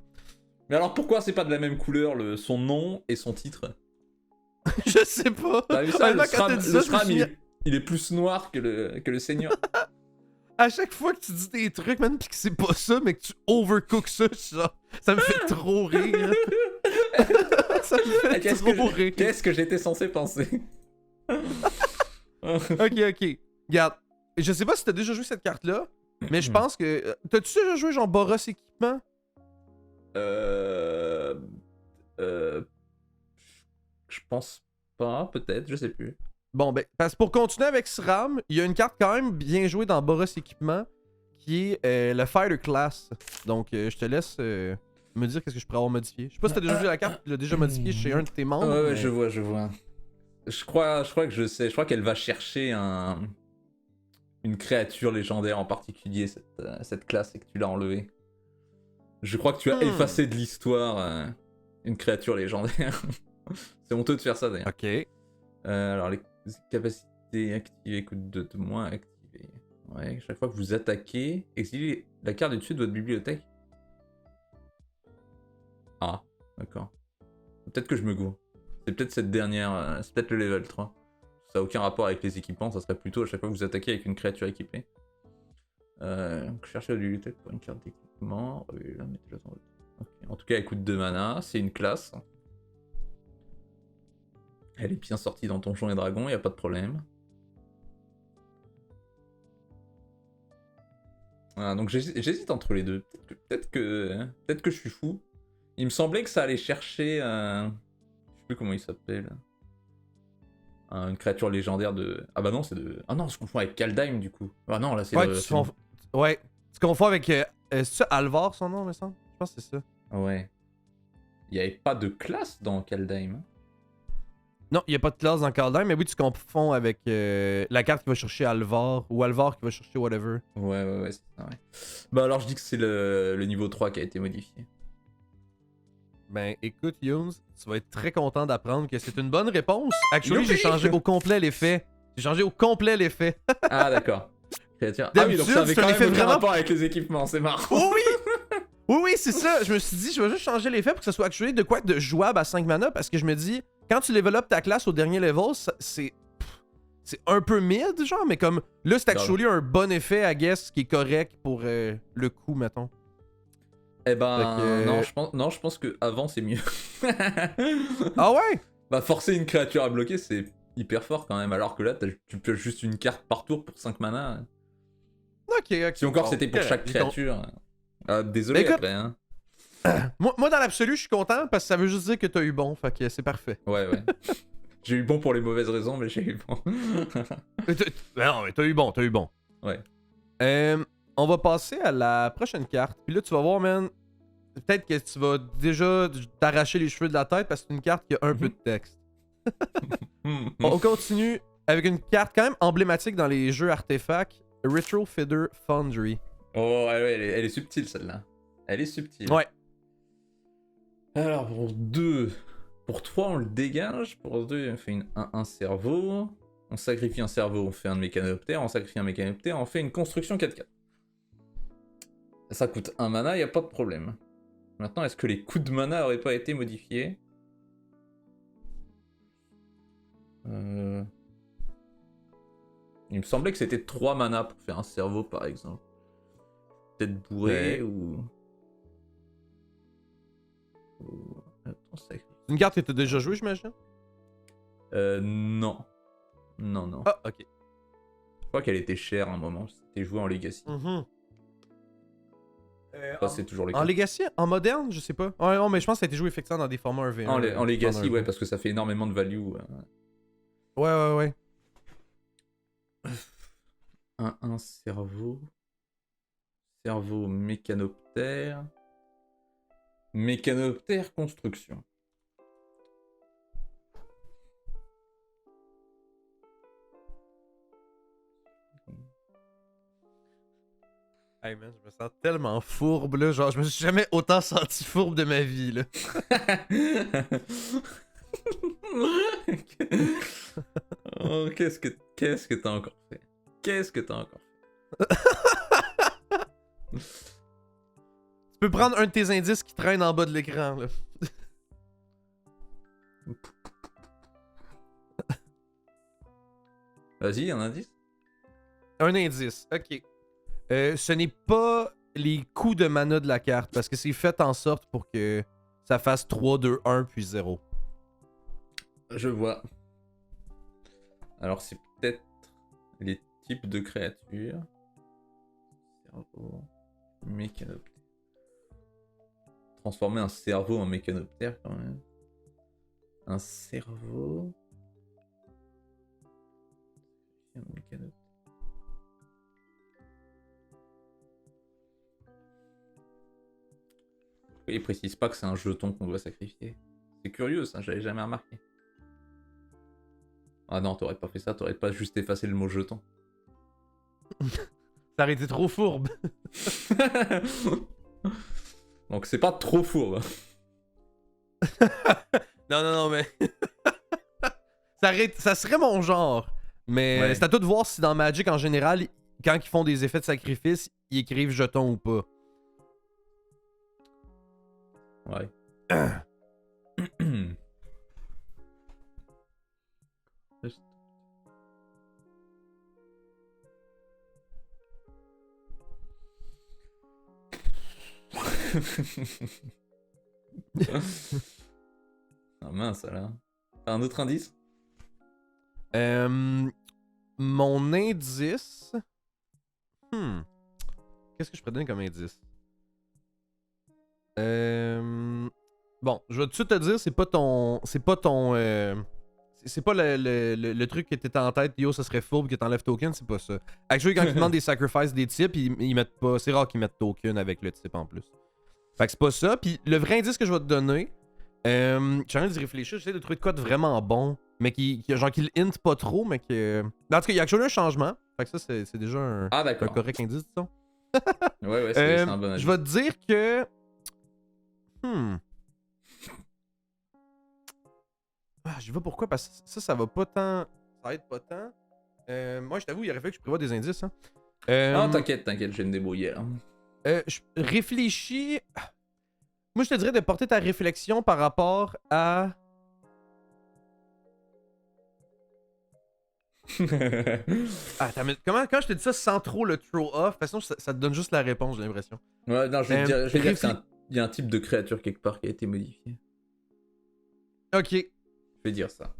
Mais alors pourquoi c'est pas de la même couleur son nom et son titre? Je sais pas. T'as vu ça? Le Quand SRAM, il est plus noir que le senior. À chaque fois que tu dis des trucs, man, pis que c'est pas ça, mais que tu overcook ça, genre, ça me fait trop rire. Ça me fait trop rire. Qu'est-ce que j'étais censé penser? Ok. Regarde, je sais pas si t'as déjà joué cette carte-là, mais je pense que... T'as-tu déjà joué genre Boros Équipement? Je pense pas, peut-être, je sais plus. Bon, ben, parce que pour continuer avec SRAM, il y a une carte quand même bien jouée dans Boros Équipement, qui est le Fighter Class. Donc, je te laisse me dire qu'est-ce que je pourrais avoir modifié. Je sais pas si t'as déjà joué la carte, tu l'as déjà modifié chez un de tes membres. Ouais, mais... je vois. Je crois que je sais. Je crois qu'elle va chercher une créature légendaire en particulier, cette classe, et que tu l'as enlevée. Je crois que tu as effacé de l'histoire une créature légendaire. C'est honteux de faire ça d'ailleurs. Ok. Alors les capacités activées coûtent 2 de moins activées. Ouais, chaque fois que vous attaquez, exilez la carte du dessus de votre bibliothèque. Ah, d'accord. Peut-être que je me gourre. C'est peut-être cette dernière, c'est peut-être le level 3. Ça n'a aucun rapport avec les équipements, ça serait plutôt à chaque fois que vous attaquez avec une créature équipée. Cherchez la bibliothèque pour une carte d'équipement. Là, mettez-la dans votre Ok. En tout cas, elle coûte 2 mana, c'est une classe. Elle est bien sortie dans Donjons et Dragons, y a pas de problème. Voilà, donc j'hésite entre les deux. Peut-être que je suis fou. Il me semblait que ça allait chercher un... Je sais plus comment il s'appelle. Une créature légendaire de... Ah bah non, c'est de... Ah non, on se confond avec Kaldheim du coup. Ah non, là c'est Ouais, le... tu confonds. Ouais. Tu confonds avec. C'est ça, Alvar, son nom, me semble? Je pense que c'est ça. Ouais. Il n'y avait pas de classe dans Kaldheim. Hein. Non, il n'y a pas de classe dans Kaldheim, mais oui, tu confonds avec la carte qui va chercher Alvar ou Alvar qui va chercher whatever. Ouais, c'est ça, ouais. Bah alors je dis que c'est le niveau 3 qui a été modifié. Ben écoute, Younes, tu vas être très content d'apprendre que c'est une bonne réponse. Actually, Youpi! j'ai changé au complet l'effet. J'ai changé au complet l'effet. Ah d'accord. Créature. Ah oui, donc ça avait D'habitude, quand c'est un même effet aucun vraiment- rapport avec les équipements, c'est marrant. Oh oui! Oui, c'est ça. Je me suis dit, je vais juste changer l'effet pour que ça soit actually de quoi de jouable à 5 mana parce que je me dis, quand tu level up ta classe au dernier level, c'est un peu mid, genre, mais comme là, c'est actually un bon effet, I guess, qui est correct pour le coup, mettons. Eh ben, Fait que- non, je pense que avant c'est mieux. Ah ouais? Bah, forcer une créature à bloquer, c'est hyper fort quand même, alors que là, tu peux juste une carte par tour pour 5 mana. Ok. Si encore Bon, c'était pour correct. chaque créature. Désolé Mais écoute- après, hein. Moi, dans l'absolu, je suis content parce que ça veut juste dire que t'as eu bon, fait que c'est parfait. Ouais. J'ai eu bon pour les mauvaises raisons, mais j'ai eu bon. Non, mais t'as eu bon. Ouais. On va passer à la prochaine carte. Puis là, tu vas voir, man. Peut-être que tu vas déjà t'arracher les cheveux de la tête parce que c'est une carte qui a un peu de texte. On continue avec une carte quand même emblématique dans les jeux artefacts, Retro Feather Foundry. Oh, ouais, elle est subtile celle-là. Elle est subtile. Ouais. Alors pour 2. Pour 3, on le dégage. Pour 2, on fait un cerveau. On sacrifie un cerveau, on fait un mécanoptère. On sacrifie un mécanoptère, on fait une construction 4-4. Ça coûte 1 mana, y a pas de problème. Maintenant, est-ce que les coûts de mana auraient pas été modifiés? Il me semblait que c'était 3 mana pour faire un cerveau, par exemple. Peut-être bourré Ouais. ou... Attends, sacrifice. C'est une carte que t'as déjà jouée, j'imagine? Non. Non. Ah, ok. Je crois qu'elle était chère à un moment. C'était joué en Legacy. Ça, c'est toujours le cas. En Legacy? En moderne? Je sais pas. Ouais, non, mais je pense que ça a été joué effectivement dans des formats 1v1. En Legacy, pendant un ouais, bout. parce que ça fait énormément de value. Ouais. Un cerveau. Cerveau mécanoptère. Mécanoptère construction. Hey man, je me sens tellement fourbe là, genre je me suis jamais autant senti fourbe de ma vie là. Oh, qu'est-ce que t'as encore fait? Qu'est-ce que t'as encore fait? Tu peux prendre un de tes indices qui traîne en bas de l'écran là. Vas-y, un indice? Un indice, ok. Ce n'est pas les coûts de mana de la carte parce que c'est fait en sorte pour que ça fasse 3, 2, 1 puis 0. Je vois. Alors c'est peut-être les types de créatures. Cerveau, mécanoptère. Transformer un cerveau en mécanoptère quand même. Un cerveau. Un mécanoptère. Il précise pas que c'est un jeton qu'on doit sacrifier. C'est curieux ça, j'avais jamais remarqué. Ah non, t'aurais pas fait ça, t'aurais pas juste effacé le mot jeton. Ça aurait été trop fourbe. Donc c'est pas trop fourbe. Non, mais. ça serait mon genre. Mais Ouais. c'est à toi de voir si dans Magic en général, quand ils font des effets de sacrifice, ils écrivent jeton ou pas. Ouais. Ah mince, alors. Un autre indice? Mon indice... Qu'est-ce que je pourrais donner comme indice? Bon, je vais tout de suite te dire, c'est pas ton... C'est pas ton... C'est pas le truc que t'étais en tête, yo, ça serait fourbe que t'enlèves token, c'est pas ça. Actually, quand ils demandent des sacrifices des types, ils mettent pas... C'est rare qu'ils mettent token avec le type en plus. Fait que c'est pas ça. Puis le vrai indice que je vais te donner, j'ai envie d'y réfléchir, j'essaie de trouver de quoi de vraiment bon, mais genre qui le hint pas trop, mais que... En tout cas, il y a actually un changement. Fait que ça, c'est déjà un correct indice, disons. Ouais, c'est un bon indice. Je vais te dire que... Ah, je sais pas pourquoi, parce que ça va pas tant... Ça aide pas tant. Moi, je t'avoue, il aurait fallu que je prévoie des indices. Hein. Non, t'inquiète, je vais me débrouiller. Là. Je réfléchis... Moi, je te dirais de porter ta réflexion par rapport à... Attends, mais quand je te dis ça sans trop le throw off, de toute façon, ça te donne juste la réponse, j'ai l'impression. Ouais, non, je vais dire qu'il y a un type de créature quelque part qui a été modifié. Ok. Je vais dire ça.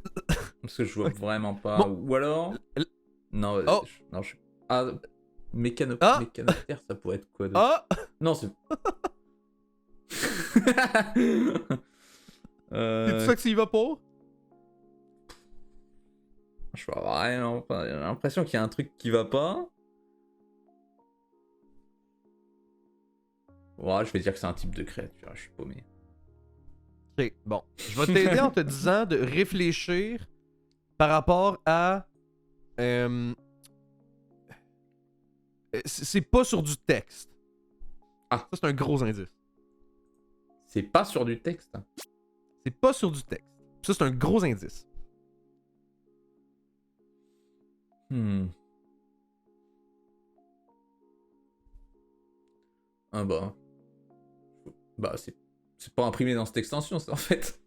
Parce que je vois vraiment pas. Bon. Ou alors. Non, non, je... Ah, mécanoptère, ça pourrait être quoi d'autre? Non, c'est. C'est ça que ça y va pour? Je vois vraiment pas. J'ai l'impression qu'il y a un truc qui va pas. Ouais, je vais dire que c'est un type de créature, je suis paumé. Ok, bon. Je vais t'aider en te disant de réfléchir par rapport à... c'est pas sur du texte. Ah. Ça, c'est un gros indice. C'est pas sur du texte? C'est pas sur du texte. Ça, c'est un gros indice. Ah bah... Bah, c'est pas imprimé dans cette extension, ça, en fait.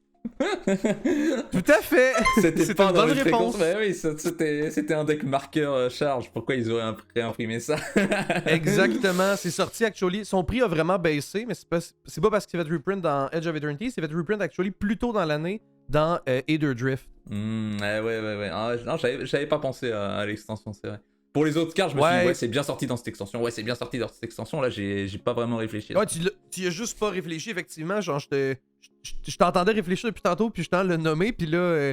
Tout à fait. C'était pas une dans bonne les réponse. Mais oui, c'était un deck marqueur charge. Pourquoi ils auraient réimprimé ça? Exactement. C'est sorti, actually. Son prix a vraiment baissé, mais c'est pas parce qu'il s'est fait reprint dans Edge of Eternity. C'est fait reprint, actually, plus tôt dans l'année dans Aether Drift. Ouais. Ah, non, j'avais pas pensé à l'extension, c'est vrai. Pour les autres cartes, je me suis dit, ouais, c'est bien sorti dans cette extension. Ouais, c'est bien sorti dans cette extension. Là, j'ai pas vraiment réfléchi. Ouais, tu y as juste pas réfléchi, effectivement. Genre, je t'entendais réfléchir depuis tantôt, puis je t'en le nommé, puis là,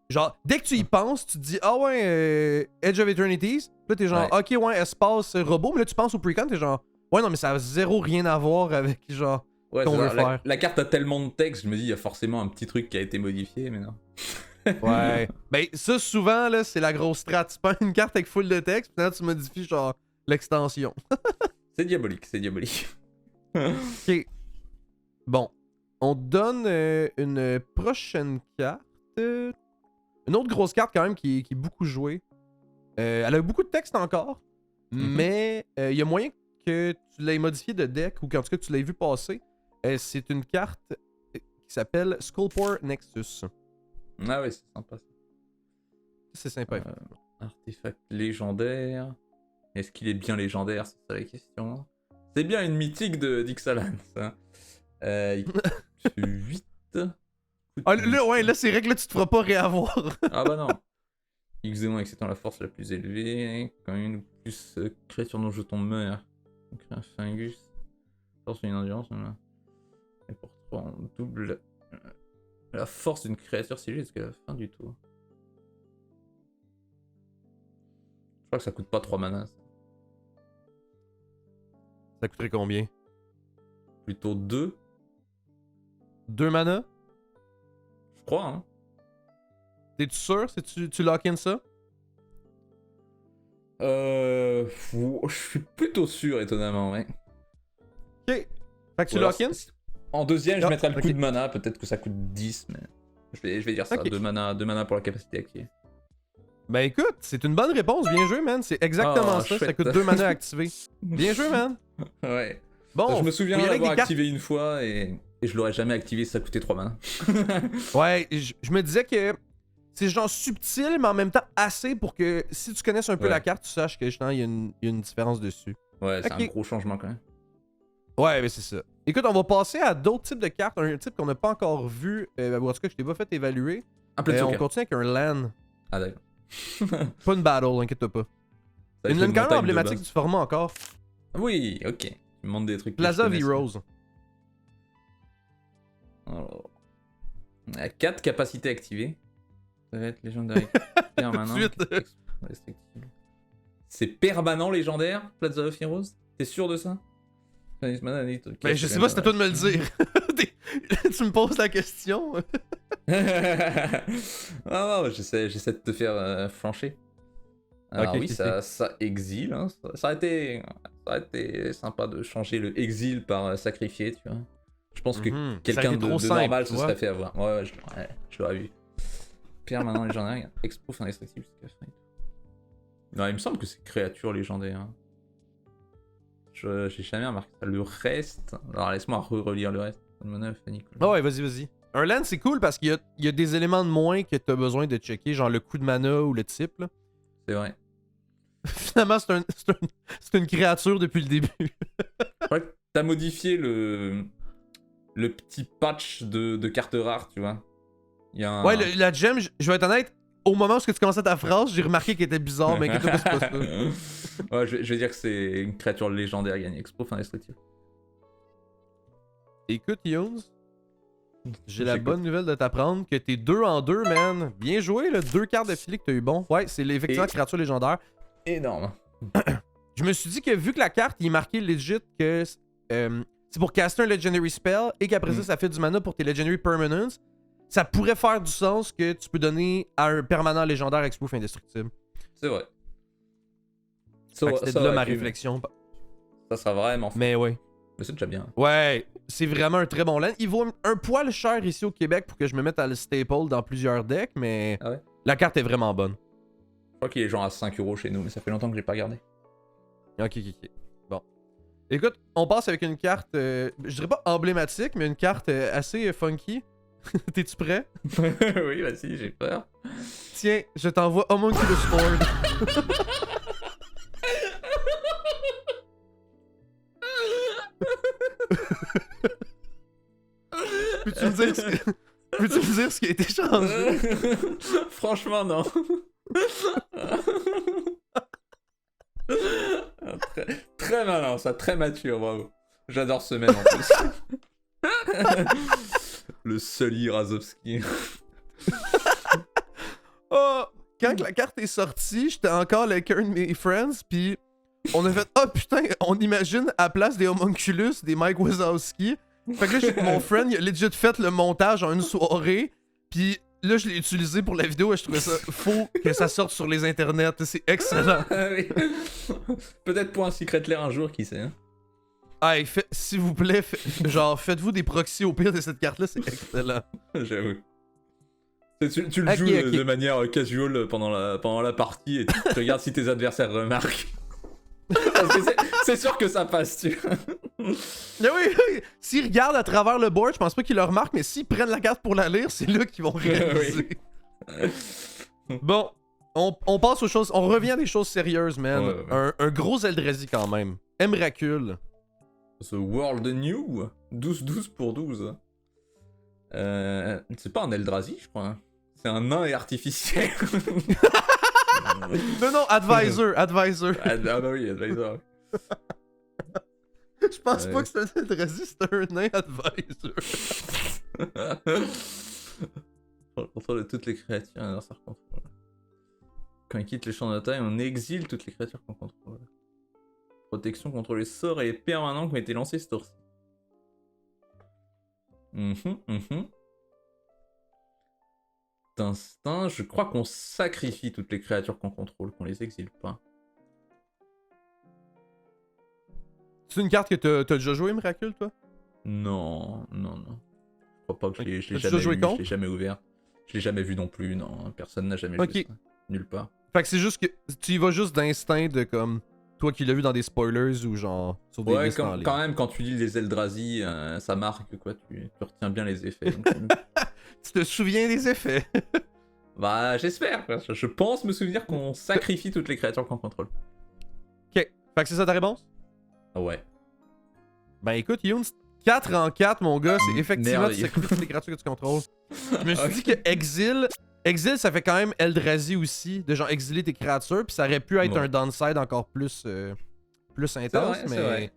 genre, dès que tu y penses, tu te dis, ah ouais, Edge of Eternities. Là, t'es genre, ok, ouais, espace robot, mais là, tu penses au precon, t'es genre, ouais, non, mais ça a zéro rien à voir avec, genre, ouais, qu'on veut faire. La carte a tellement de texte, je me dis, il y a forcément un petit truc qui a été modifié, mais non. Ouais. Ben, ça, souvent, là, c'est la grosse strat. Tu prends une carte avec full de texte, puis là, tu modifies, genre, l'extension. C'est diabolique, c'est diabolique. Ok. Bon. On donne une prochaine carte. Une autre grosse carte, quand même, qui est beaucoup jouée. Elle a beaucoup de texte encore, mais il y a moyen que tu l'aies modifié de deck, ou qu'en tout cas, que tu l'aies vu passer. C'est une carte qui s'appelle Skullpore Nexus. Ah ouais, c'est sympa ça. C'est sympa. Artefact légendaire. Est-ce qu'il est bien légendaire? C'est ça la question. C'est bien une mythique de d'Ixalan, ça. Il coûte 8. Ah, là, c'est vrai que là, tu te feras pas réavoir. Ah bah non. X-Démon acceptant la force la plus élevée. Quand une ou plus créature dont jeton meurt. On crée un fungus. Force une endurance. Et pour 3, on double la force d'une créature sigilée jusqu'à la fin du tour. Je crois que ça coûte pas 3 manas. Ça coûterait combien? Plutôt 2. 2 manas? Je crois, hein. T'es-tu sûr? Tu lock in ça? Je suis plutôt sûr, étonnamment, ouais. Ok. Fait que tu lock in? En deuxième, je mettrais le coup de mana. Peut-être que ça coûte 10, mais je vais dire ça. 2 mana pour la capacité activée. Ben écoute, c'est une bonne réponse. Bien joué, man. C'est exactement ça. Chouette. Ça coûte 2 mana activés. Bien joué, man. Ouais. Bon, je me souviens l'avoir activé une fois et je l'aurais jamais activé si ça coûtait 3 manas. Ouais, je me disais que c'est genre subtil, mais en même temps assez pour que si tu connaisses un peu la carte, tu saches que justement il y a une différence dessus. Ouais, c'est un gros changement quand même. Ouais, mais c'est ça. Écoute, on va passer à d'autres types de cartes. Un type qu'on n'a pas encore vu, ou en tout cas que je t'ai pas fait évaluer. Un Planeswalker. On continue avec un land. Ah d'accord. Pas une battle, inquiète-toi pas. Ça, Une c'est land quand même montagne de emblématique base. du format encore. Oui, ok. Tu me montres des trucs. que Plaza je of connaisse. Heroes. Alors, 4 capacités activées. Ça va être légendaire permanent. Tout de suite. Restrictive. C'est permanent légendaire, Plaza of Heroes? T'es sûr de ça? Ben, je sais pas si c'est à toi de me le dire. Tu me poses la question. Ah non, j'essaie de te faire flancher. Alors Ok, oui, si, ça exile. Hein. Ça a été sympa de changer le exil par sacrifier, tu vois. Je pense que Ça aurait quelqu'un été de, trop de simple, normal tu se vois. serait fait avoir. Ouais, je l'aurais vu. Permanent légendaire, expo fin indestructible jusqu'à fin. Non, il me semble que c'est créature légendaire. Hein. J'ai jamais remarqué ça. Le reste. Alors laisse-moi relire le reste. Ah ouais, vas-y. Un land, c'est cool parce qu'il y a des éléments de moins que t'as besoin de checker, genre le coup de mana ou le type. Là. C'est vrai. Finalement, c'est une créature depuis le début. Ouais, t'as modifié le petit patch de cartes rares, tu vois. Il y a un... Ouais, la gem, je vais être honnête, au moment où tu commençais ta phrase, j'ai remarqué qu'elle était bizarre, mais inquiète-toi pas, c'est pas ça. Ouais, je vais dire que c'est une créature légendaire gagnée. Expo fin indestructible. Écoute, Yones, j'ai la J'écoute. bonne nouvelle de t'apprendre que t'es 2 en 2, man. Bien joué, là. 2 cartes d'affilée que t'as eu bon. Ouais, c'est effectivement créature légendaire. Énorme. Je me suis dit que vu que la carte il est marquée legit que c'est pour caster un Legendary Spell et qu'après ça fait du mana pour tes Legendary Permanents, ça pourrait faire du sens que tu peux donner à un permanent légendaire Expo indestructible. C'est vrai. Fait que c'était là ma pu- réflexion. Ça sera vraiment fort. Mais ouais. Mais c'est déjà bien. Ouais, c'est vraiment un très bon land. Il vaut un poil cher ici au Québec pour que je me mette à le staple dans plusieurs decks, mais Ah ouais? la carte est vraiment bonne. Je crois qu'il est genre à 5€ chez nous, mais ça fait longtemps que j'ai pas regardé. Ok. Bon. Écoute, on passe avec une carte, je dirais pas emblématique, mais une carte assez funky. T'es-tu prêt? Oui, vas-y, j'ai peur. Tiens, je t'envoie Homunculus Horde. Peux-tu me dire ce qui a été changé? Franchement, non. Très malin, ça, très mature, bravo. J'adore ce mème en plus. Le Sully Razowski. Oh, quand la carte est sortie, j'étais encore avec un de mes friends, puis on a fait « Oh putain, on imagine à place des homunculus, des Mike Wazowski. » Fait que là, mon friend, il a legit fait le montage en une soirée, puis là, je l'ai utilisé pour la vidéo et je trouvais ça faux que ça sorte sur les internets. C'est excellent. Oui. Peut-être pour un Secret Lair un jour, qui sait. Hein. Hey, s'il vous plaît, faites-vous des proxys au pire de cette carte-là, c'est excellent. J'avoue. Tu le Ok, joues ok. de manière casual pendant la partie et tu regardes si tes adversaires remarquent. Parce que c'est sûr que ça passe, tu vois. Mais oui, s'ils regardent à travers le board, je pense pas qu'ils le remarquent, mais s'ils prennent la carte pour la lire, c'est là qu'ils vont réaliser. Bon, on passe aux choses, on revient à des choses sérieuses, man. Ouais. Un gros Eldrazi quand même. Emrakul. The World New 12-12 pour 12. C'est pas un Eldrazi, je crois. Hein. C'est un nain et artificiel. Non, Advisor. Ah bah oui, Advisor. Je pense pas que c'est un Eldrazi, c'est un nain Advisor. Contrôle de toutes les créatures à leur contrôle. Quand il quitte les champs de bataille, on exile toutes les créatures qu'on contrôle. Protection contre les sorts et les permanents qui ont été lancés ce tour-ci. D'instinct, je crois qu'on sacrifie toutes les créatures qu'on contrôle, qu'on les exile pas. C'est une carte que t'as déjà joué, Emrakul, toi? Non. Je crois pas que je l'ai T'as jamais déjà joué lu, contre? je l'ai jamais ouvert. Je l'ai jamais vu non plus, non. Personne n'a jamais Ok. joué ça. Nulle part. Fait que c'est juste que tu y vas juste d'instinct de comme toi qui l'as vu dans des spoilers ou genre sur des Ouais, listes en ligne. quand même, quand tu lis les Eldrazi, ça marque quoi, tu retiens bien les effets. Donc, Tu te souviens des effets? bah, j'espère. Je pense me souvenir qu'on sacrifie toutes les créatures qu'on contrôle. Ok. Fait que c'est ça ta réponse? Ouais. Ben écoute, Youn, 4 en 4, mon gars, c'est effectivement tu Merveilleux. sacrifies toutes les créatures que tu contrôles. Je me suis dit que Exil, ça fait quand même Eldrazi aussi, de genre exiler tes créatures, puis ça aurait pu être Ouais. un downside encore plus, plus intense, vrai, c'est mais... vrai.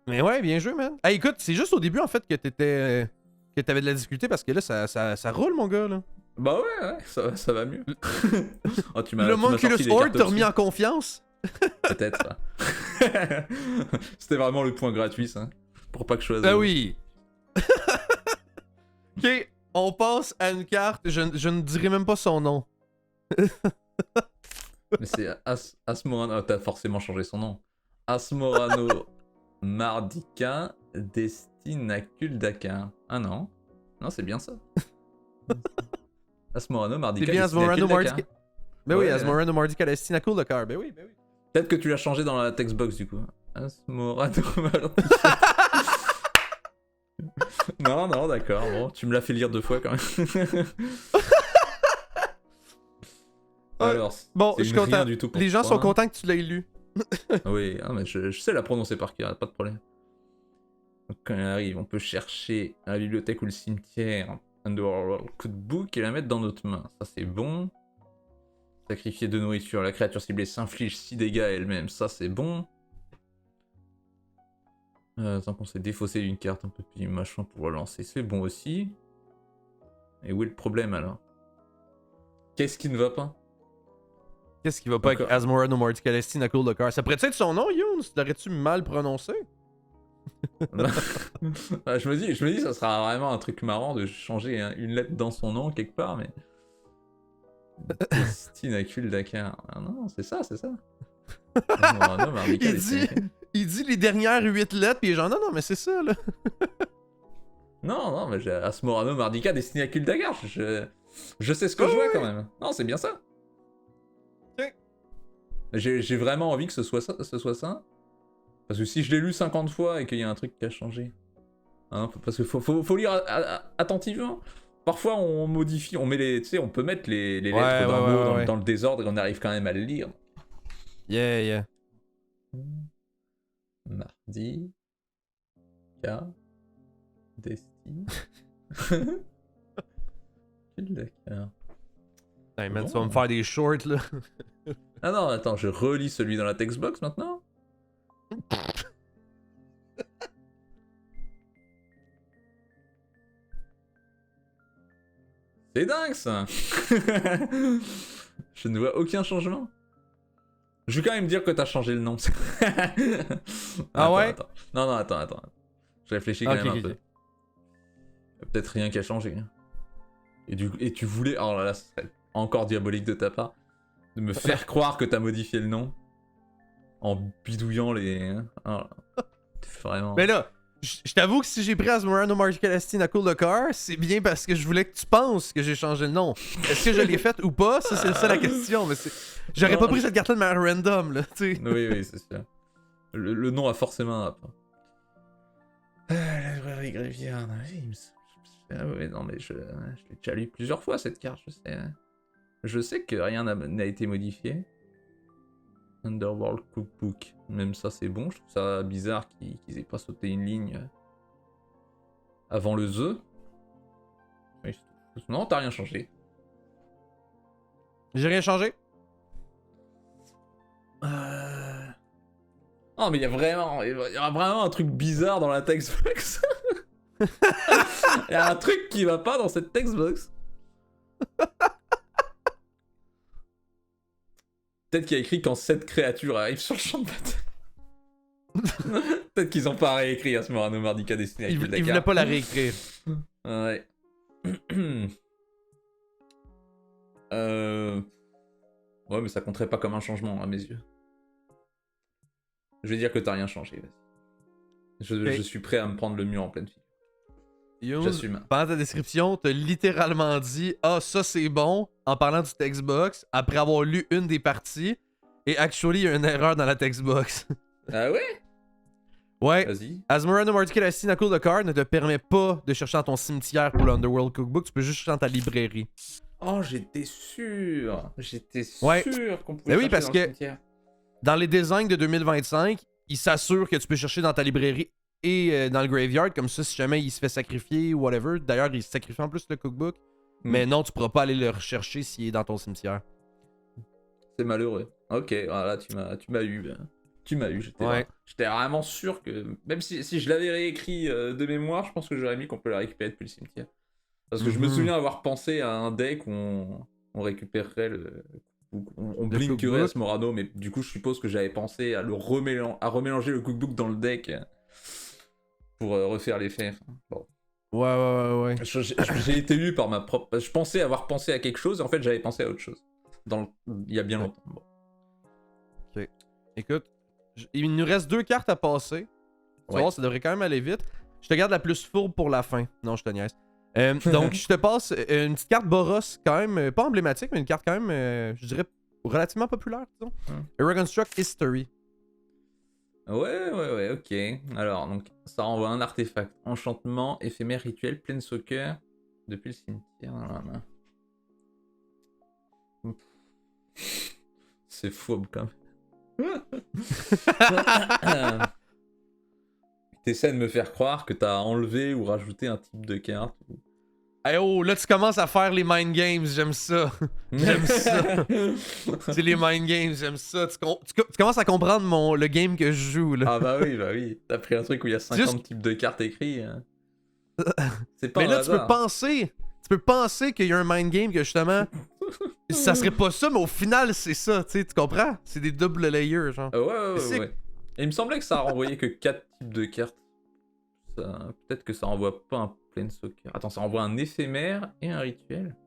Mais ouais, bien joué, man. Hey, écoute, c'est juste au début, en fait, que que t'avais de la difficulté, parce que là, ça roule, mon gars, là. Bah ouais, ça va mieux. Oh, tu m'as Le tu m'as sorti Monculus des Horde cartes t'a remis obscures. en confiance. Peut-être. C'était vraiment le point gratuit, ça. Pour pas que je choisisse. Ah oui. Ok, on passe à une carte, je ne dirai même pas son nom. Mais c'est Asmorano. Oh, t'as forcément changé son nom. Asmorano Mardica Destinacul Dakar. Ah non. Non, c'est bien ça. Asmorano C'est Mardica bien Asmorano Destinacul Dakar. Mardica. Ben oui, Ouais. Asmorano Mardica Destina Cool Car. Ben oui, ben oui. Peut-être que tu l'as changé dans la textbox du coup. Asmorano Mardica. Non, non, d'accord. Bon, tu me l'as fait lire 2 fois quand même. Alors, Bon, c'est je suis une content. rien du tout pour Les gens toi. sont contents que tu l'aies lu. Oui, ah, mais je sais la prononcer par cœur, pas de problème. Donc, quand elle arrive, on peut chercher la bibliothèque ou le cimetière Underworld Cookbook et la mettre dans notre main. Ça, c'est bon. Sacrifier 2 nourriture, la créature ciblée s'inflige 6 dégâts elle-même. Ça, c'est bon. Tant qu'on s'est défaussé d'une carte, un peu plus machin pour relancer. C'est bon aussi. Et où est le problème alors? Qu'est-ce qui ne va pas? Qu'est-ce qui va pas Encore. avec Asmorano Mardica Destina Cool Car? Ça pourrait être son nom, Youn? L'aurais-tu mal prononcé? Ah, je me dis, ça sera vraiment un truc marrant de changer une lettre dans son nom quelque part, mais. Destinacul Dakar. Ah non, c'est ça, c'est ça. Asmorano Mardica Destinacul. Il dit les dernières 8 lettres, pis il est genre, non, mais c'est ça, là. Non, non, mais j'ai Asmorano Mardica Destinacul Dakar. Je sais ce que je vois quand même. Non, c'est bien ça. Ok. J'ai vraiment envie que ce soit ça. Parce que si je l'ai lu 50 fois et qu'il y a un truc qui a changé. Hein, parce qu'il faut lire attentivement. Parfois on modifie, on met les. Tu sais, on peut mettre les lettres d'un mot dans le désordre et on arrive quand même à le lire. Yeah, yeah. Mardi. K. Desti. D'accord. Hey, man, Bon. tu vas me faire des shorts, là. Ah non, attends, je relis celui dans la textbox maintenant. C'est dingue ça. Je ne vois aucun changement. Je vais quand même dire que t'as changé le nom. Ah ouais? Attends. Non, attends. Je réfléchis quand Ok, même un ok, peu. ok. Y a peut-être rien qui a changé. Et tu voulais... Oh là là, ce serait encore diabolique de ta part. De me faire croire que t'as modifié le nom. En bidouillant les... Oh là. Vraiment... Mais là, je t'avoue que si j'ai pris Asmorano Mardica Destina Cool Car, c'est bien parce que je voulais que tu penses que j'ai changé le nom. Est-ce que je l'ai fait ou pas? Ça, c'est ça la question. Mais j'aurais pas pris cette carte-là de manière random, là, tu sais. Oui, c'est sûr. Le nom a forcément un rapport. La librairie Gréviard. Ah oui, non, mais je l'ai déjà lu plusieurs fois cette carte, je sais. Je sais que rien n'a été modifié. Underworld Cookbook. Même ça, c'est bon. Je trouve ça bizarre qu'ils aient pas sauté une ligne avant le The. Oui, non, t'as rien changé. J'ai rien changé? Oh, mais il y a vraiment un truc bizarre dans la textbox. Il y a un truc qui va pas dans cette textbox. Peut-être qu'il y a écrit quand cette créature arrive sur le champ de bataille. Peut-être qu'ils ont pas réécrit Asmorano Mardica Destinacul Il Dakar. voulait pas la réécrire. Ouais. Ouais, mais ça compterait pas comme un changement à mes yeux. Je vais dire que t'as rien changé, vas-y. Je suis prêt à me prendre le mur en pleine figure. Youn, J'assume. pendant ta description, t'as littéralement dit « Ah, ça c'est bon » en parlant du textbox après avoir lu une des parties. Et actually, il y a une erreur dans la textbox. Ah ouais? Ouais. Vas-y. Asmorano Mardica Destina Cool Car ne te permet pas de chercher dans ton cimetière pour l'Underworld Cookbook. Tu peux juste chercher dans ta librairie. Oh, j'étais sûr. Ouais. Qu'on pouvait Mais oui, chercher parce dans le que- cimetière. Dans les designs de 2025, il s'assure que tu peux chercher dans ta librairie et dans le graveyard, comme ça, si jamais il se fait sacrifier ou whatever. D'ailleurs, il se sacrifie en plus le cookbook. Mais non, tu pourras pas aller le rechercher s'il est dans ton cimetière. C'est malheureux. Ok, voilà, tu m'as eu. Tu m'as eu, j'étais vraiment sûr que, même si je l'avais réécrit de mémoire, je pense que j'aurais mis qu'on peut la récupérer depuis le cimetière. Parce que je me souviens avoir pensé à un deck où on récupérerait on blinkerait ce Morano, mais du coup je suppose que j'avais pensé à remélanger le cookbook dans le deck pour refaire l'effet. Bon. Ouais. J'ai été eu par ma propre... Je pensais avoir pensé à quelque chose, et en fait j'avais pensé à autre chose. Il y a bien longtemps. Bon. Ok. Écoute, il nous reste 2 cartes à passer. Tu vois, ça devrait quand même aller vite. Je te garde la plus fourbe pour la fin. Non, je te niaise. Donc, je te passe une petite carte Boros, quand même, pas emblématique, mais une carte quand même, je dirais, relativement populaire, disons. Reconstruct History. Ouais, ok. Alors, donc, ça renvoie un artefact, enchantement, éphémère, rituel, Planeswalker, depuis le cimetière. C'est fourbe, quand même. T'essaies de me faire croire que t'as enlevé ou rajouté un type de carte. Hey oh, là tu commences à faire les mind games, j'aime ça. J'aime ça. C'est les mind games, j'aime ça. Tu commences à comprendre le game que je joue là. Ah bah oui. T'as pris un truc où il y a 50 types de cartes écrits. C'est pas mais là tu peux penser qu'il y a un mind game que justement ça serait pas ça, mais au final c'est ça, tu comprends? C'est des double layers genre. Ouais. Et il me semblait que ça renvoyait que 4 types de cartes. Peut-être que ça renvoie pas un Planeswalker. Attends, ça renvoie un éphémère et un rituel.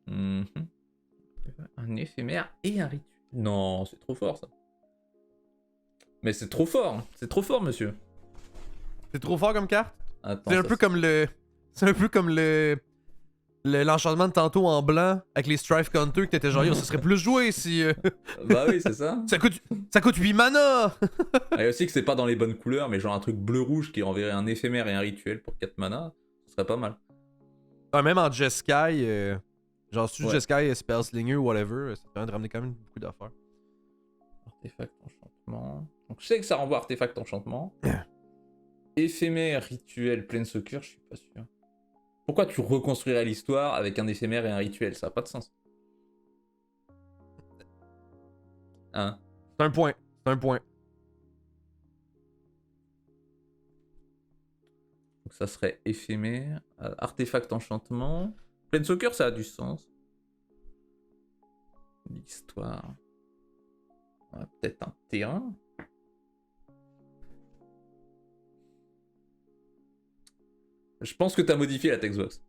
Un éphémère et un rituel. Non, c'est trop fort ça. Mais c'est trop fort, monsieur. C'est trop fort comme carte? Attends, c'est un peu comme l'enchantement de tantôt en blanc avec les Strife Counter que t'étais genre yo, ça serait plus joué si. Bah oui, c'est ça. ça coûte 8 mana! Et aussi que c'est pas dans les bonnes couleurs, mais genre un truc bleu-rouge qui enverrait un éphémère et un rituel pour 4 mana, ce serait pas mal. Ah, même en Jeskai, genre si Jeskai, Spellslinger ou whatever, ça permet de ramener quand même beaucoup d'affaires. Artefact enchantement. Donc je sais que ça renvoie artefact enchantement. Éphémère, rituel, Planeswalker, je suis pas sûr. Pourquoi tu reconstruirais l'histoire avec un éphémère et un rituel? Ça a pas de sens. Hein? C'est un point. Donc ça serait éphémère, artefact enchantement. Planeswalker, ça a du sens. L'histoire. Peut-être un terrain. Je pense que t'as modifié la textbox.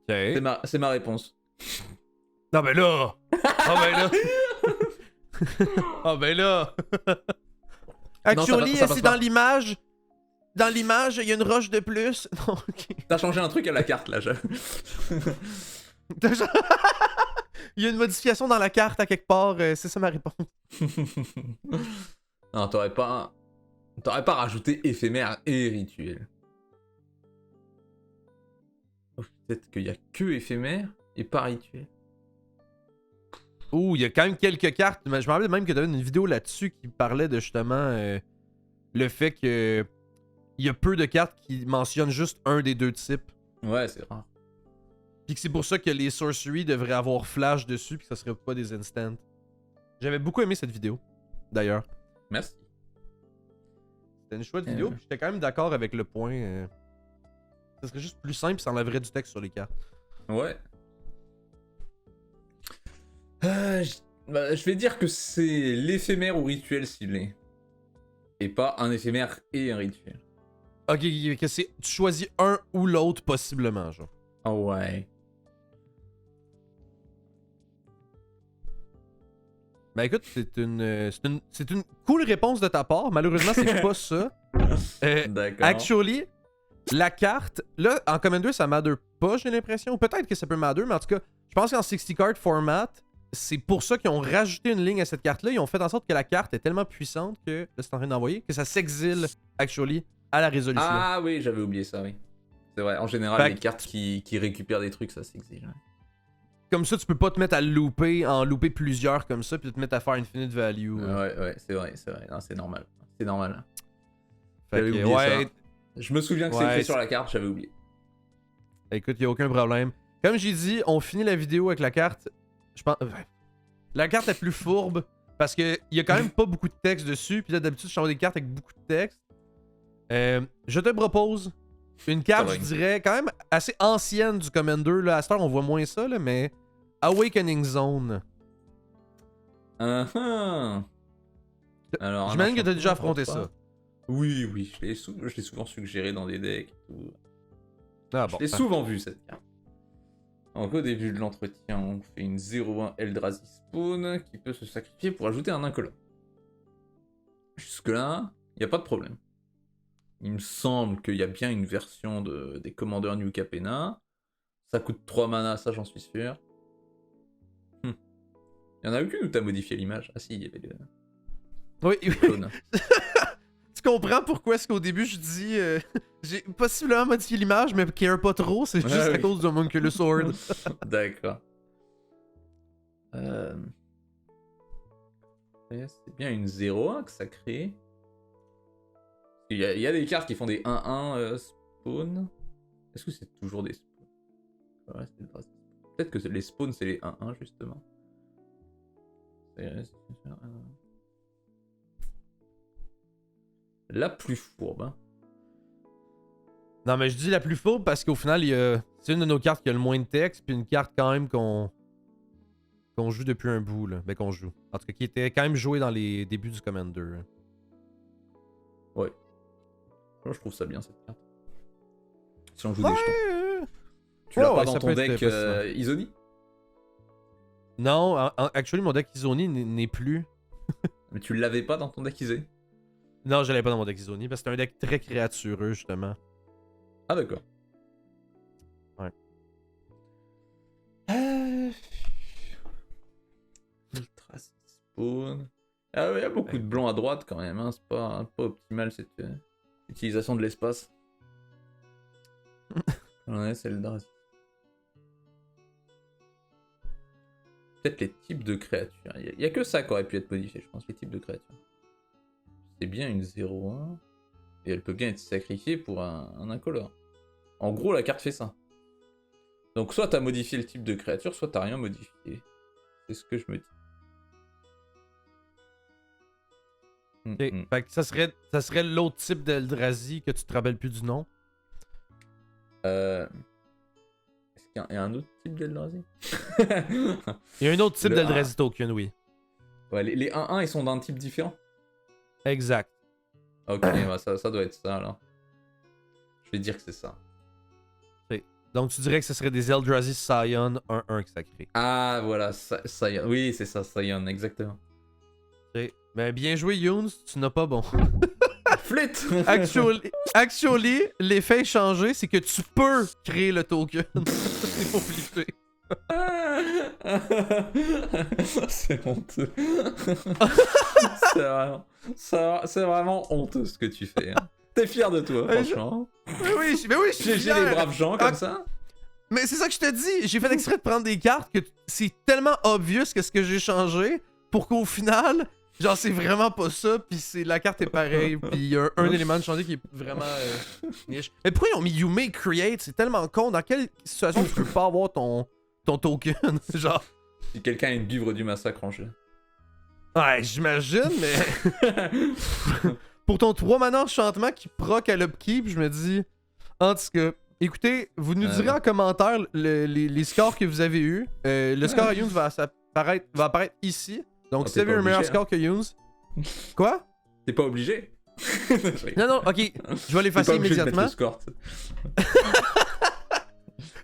Okay. C'est ma réponse. Non mais là! Actually, c'est dans l'image. Dans l'image, il y a une roche de plus. Non, ok. T'as changé un truc à la carte là. Il y a une modification dans la carte à quelque part, c'est ça ma réponse. Non, t'aurais pas rajouté éphémère et rituel. Peut-être qu'il y a que éphémère et pas rituel. Ouh, il y a quand même quelques cartes. Je me rappelle même que t'avais une vidéo là-dessus qui parlait de justement le fait que il y a peu de cartes qui mentionnent juste un des deux types. Ouais, c'est rare. Puis que c'est pour ça que les sorceries devraient avoir flash dessus, puis que ça serait pas des instants. J'avais beaucoup aimé cette vidéo, d'ailleurs. Merci. C'était une chouette vidéo, puis j'étais quand même d'accord avec le point. Ça serait juste plus simple, ça enlèverait du texte sur les cartes. Ouais. Je vais dire que c'est l'éphémère ou rituel ciblé. Et pas un éphémère et un rituel. Ok, que c'est. Tu choisis un ou l'autre possiblement, genre. Oh ouais. Ben écoute, c'est une cool réponse de ta part. Malheureusement, c'est pas ça. D'accord. Actually, la carte, là, en Commander, ça matter pas, j'ai l'impression. Ou peut-être que ça peut matter, mais en tout cas, je pense qu'en 60 card format, c'est pour ça qu'ils ont rajouté une ligne à cette carte-là. Ils ont fait en sorte que la carte est tellement puissante que, là, c'est en train d'envoyer, que ça s'exile, actually, à la résolution. Ah oui, j'avais oublié ça, oui. C'est vrai, en général, les cartes qui récupèrent des trucs, ça s'exile. Ouais. Comme ça, tu peux pas te mettre à louper plusieurs comme ça, puis te mettre à faire infinite value. Ouais, c'est vrai. Non, c'est normal. C'est normal. Fait J'avais que, oublié ouais, ça. Je me souviens que c'est Ouais, écrit c'est- sur la carte, j'avais oublié. écoute, y a aucun problème. Comme j'ai dit, on finit la vidéo avec la carte. Je pense. La carte la plus fourbe. Parce que y a quand même pas beaucoup de texte dessus. Puis là, d'habitude, je change des cartes avec beaucoup de texte. Je te propose une carte, Ça je va. dirais, quand même assez ancienne du Commander. Là. À cette heure, on voit moins ça, là, mais. Awakening Zone. Alors, un J'imagine que t'as enchantement, déjà affronté pas. ça. Oui, oui, je l'ai souvent suggéré dans des decks. Et tout. Ah bon. Je l'ai souvent vu cette carte. Donc au début de l'entretien, on fait une 0-1 Eldrazi Spawn qui peut se sacrifier pour ajouter un incolore. Jusque-là, il n'y a pas de problème. Il me semble qu'il y a bien une version des commandeurs New Capenna. Ça coûte 3 mana, ça j'en suis sûr. Il y en a aucune où t'as modifié l'image. Ah si, il y avait Oui, le clone. tu comprends pourquoi est-ce qu'au début je dis j'ai possiblement modifié l'image mais care pas trop, c'est juste à oui. cause de Homunculus Sword. D'accord. C'est bien une 0-1 que ça crée. Il y a des cartes qui font des 1-1 spawn. Est-ce que c'est toujours des spawns? Ouais, peut-être que les spawns c'est les 1-1 justement. La plus fourbe. Hein. Non mais je dis la plus fourbe parce qu'au final c'est une de nos cartes qui a le moins de texte puis une carte quand même qu'on joue depuis un bout là, ben qu'on joue. En tout cas qui était quand même jouée dans les débuts du Commander. Ouais. Moi je trouve ça bien cette carte. Si on joue des jetons. Tu l'as pas dans ton deck Izoni? Non, actually mon deck Izoni n'est plus. Mais tu l'avais pas dans ton deck Izoni? Non, je l'avais pas dans mon deck Izoni parce que c'est un deck très créatureux justement. Ah d'accord. Ouais. Ultra spawn. Ah ouais, il y a beaucoup de blanc à droite quand même, hein. C'est pas optimal cette utilisation de l'espace. Ouais, c'est le Eldrazi. Peut-être les types de créatures. Il y a que ça qui aurait pu être modifié, je pense, les types de créatures. C'est bien une 0-1. Et elle peut bien être sacrifiée pour un incolore. En gros, la carte fait ça. Donc soit t'as modifié le type de créature, soit t'as rien modifié. C'est ce que je me dis. Fait que ça serait l'autre type d'Eldrazi que tu te rappelles plus du nom. Est-ce qu'il y a un autre type d'Eldrazi? Il y a un autre type Le d'Eldrazi token, oui. Ouais, les 1-1 ils sont d'un type différent. Exact. Ok, bah ça doit être ça alors. Je vais dire que c'est ça. Donc tu dirais que ce serait des Eldrazi Scion 1-1 que ça crée. Ah voilà, Scion. Oui, c'est ça, Scion, exactement. Ben bien joué Younes, tu n'as pas bon. Flit. Actually, l'effet changé, c'est que tu peux créer le token. C'est pas flipper. C'est honteux. C'est vraiment honteux ce que tu fais. Hein. T'es fier de toi, franchement. Mais oui, je suis J'ai fier. les braves gens comme ça. Mais c'est ça que je te dis. J'ai fait exprès de prendre des cartes que c'est tellement obvious que ce que j'ai changé pour qu'au final, genre c'est vraiment pas ça. Puis la carte est pareille. Puis il y a un élément de changé qui est vraiment niche. Mais pourquoi ils ont mis You May Create? C'est tellement con. Dans quelle situation tu peux pas avoir ton token? Genre. Si quelqu'un a une bivre du massacre en jeu. Ouais, j'imagine, mais. Pour ton 3 mana enchantement qui proc à l'upkeep, je me dis. En tout cas, écoutez, vous nous direz en commentaire les scores que vous avez eus. Le score à Younes va apparaître ici. Donc, si vous avez un meilleur score que Younes. Quoi? T'es pas obligé? Non, ok. Je vais l'effacer immédiatement. Le score,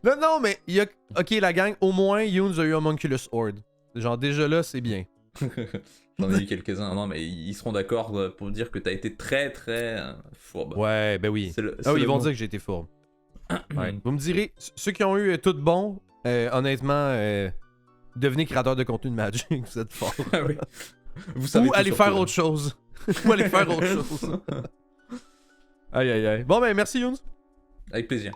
non, mais il y a. Ok, la gang, au moins, Younes a eu Homunculus Horde. Genre, déjà là, c'est bien. J'en ai eu quelques-uns, non, mais ils seront d'accord pour dire que t'as été très très fourbe. Ouais, ben oui. Oui, ils vont dire que j'ai été fourbe. Ouais. Vous me direz, ceux qui ont eu tout bon, honnêtement, devenez créateur de contenu de Magic, vous êtes fort. Oui. Vous savez ou allez faire autre chose. Ou allez faire autre chose. Aïe. Bon, ben merci Younes. Avec plaisir.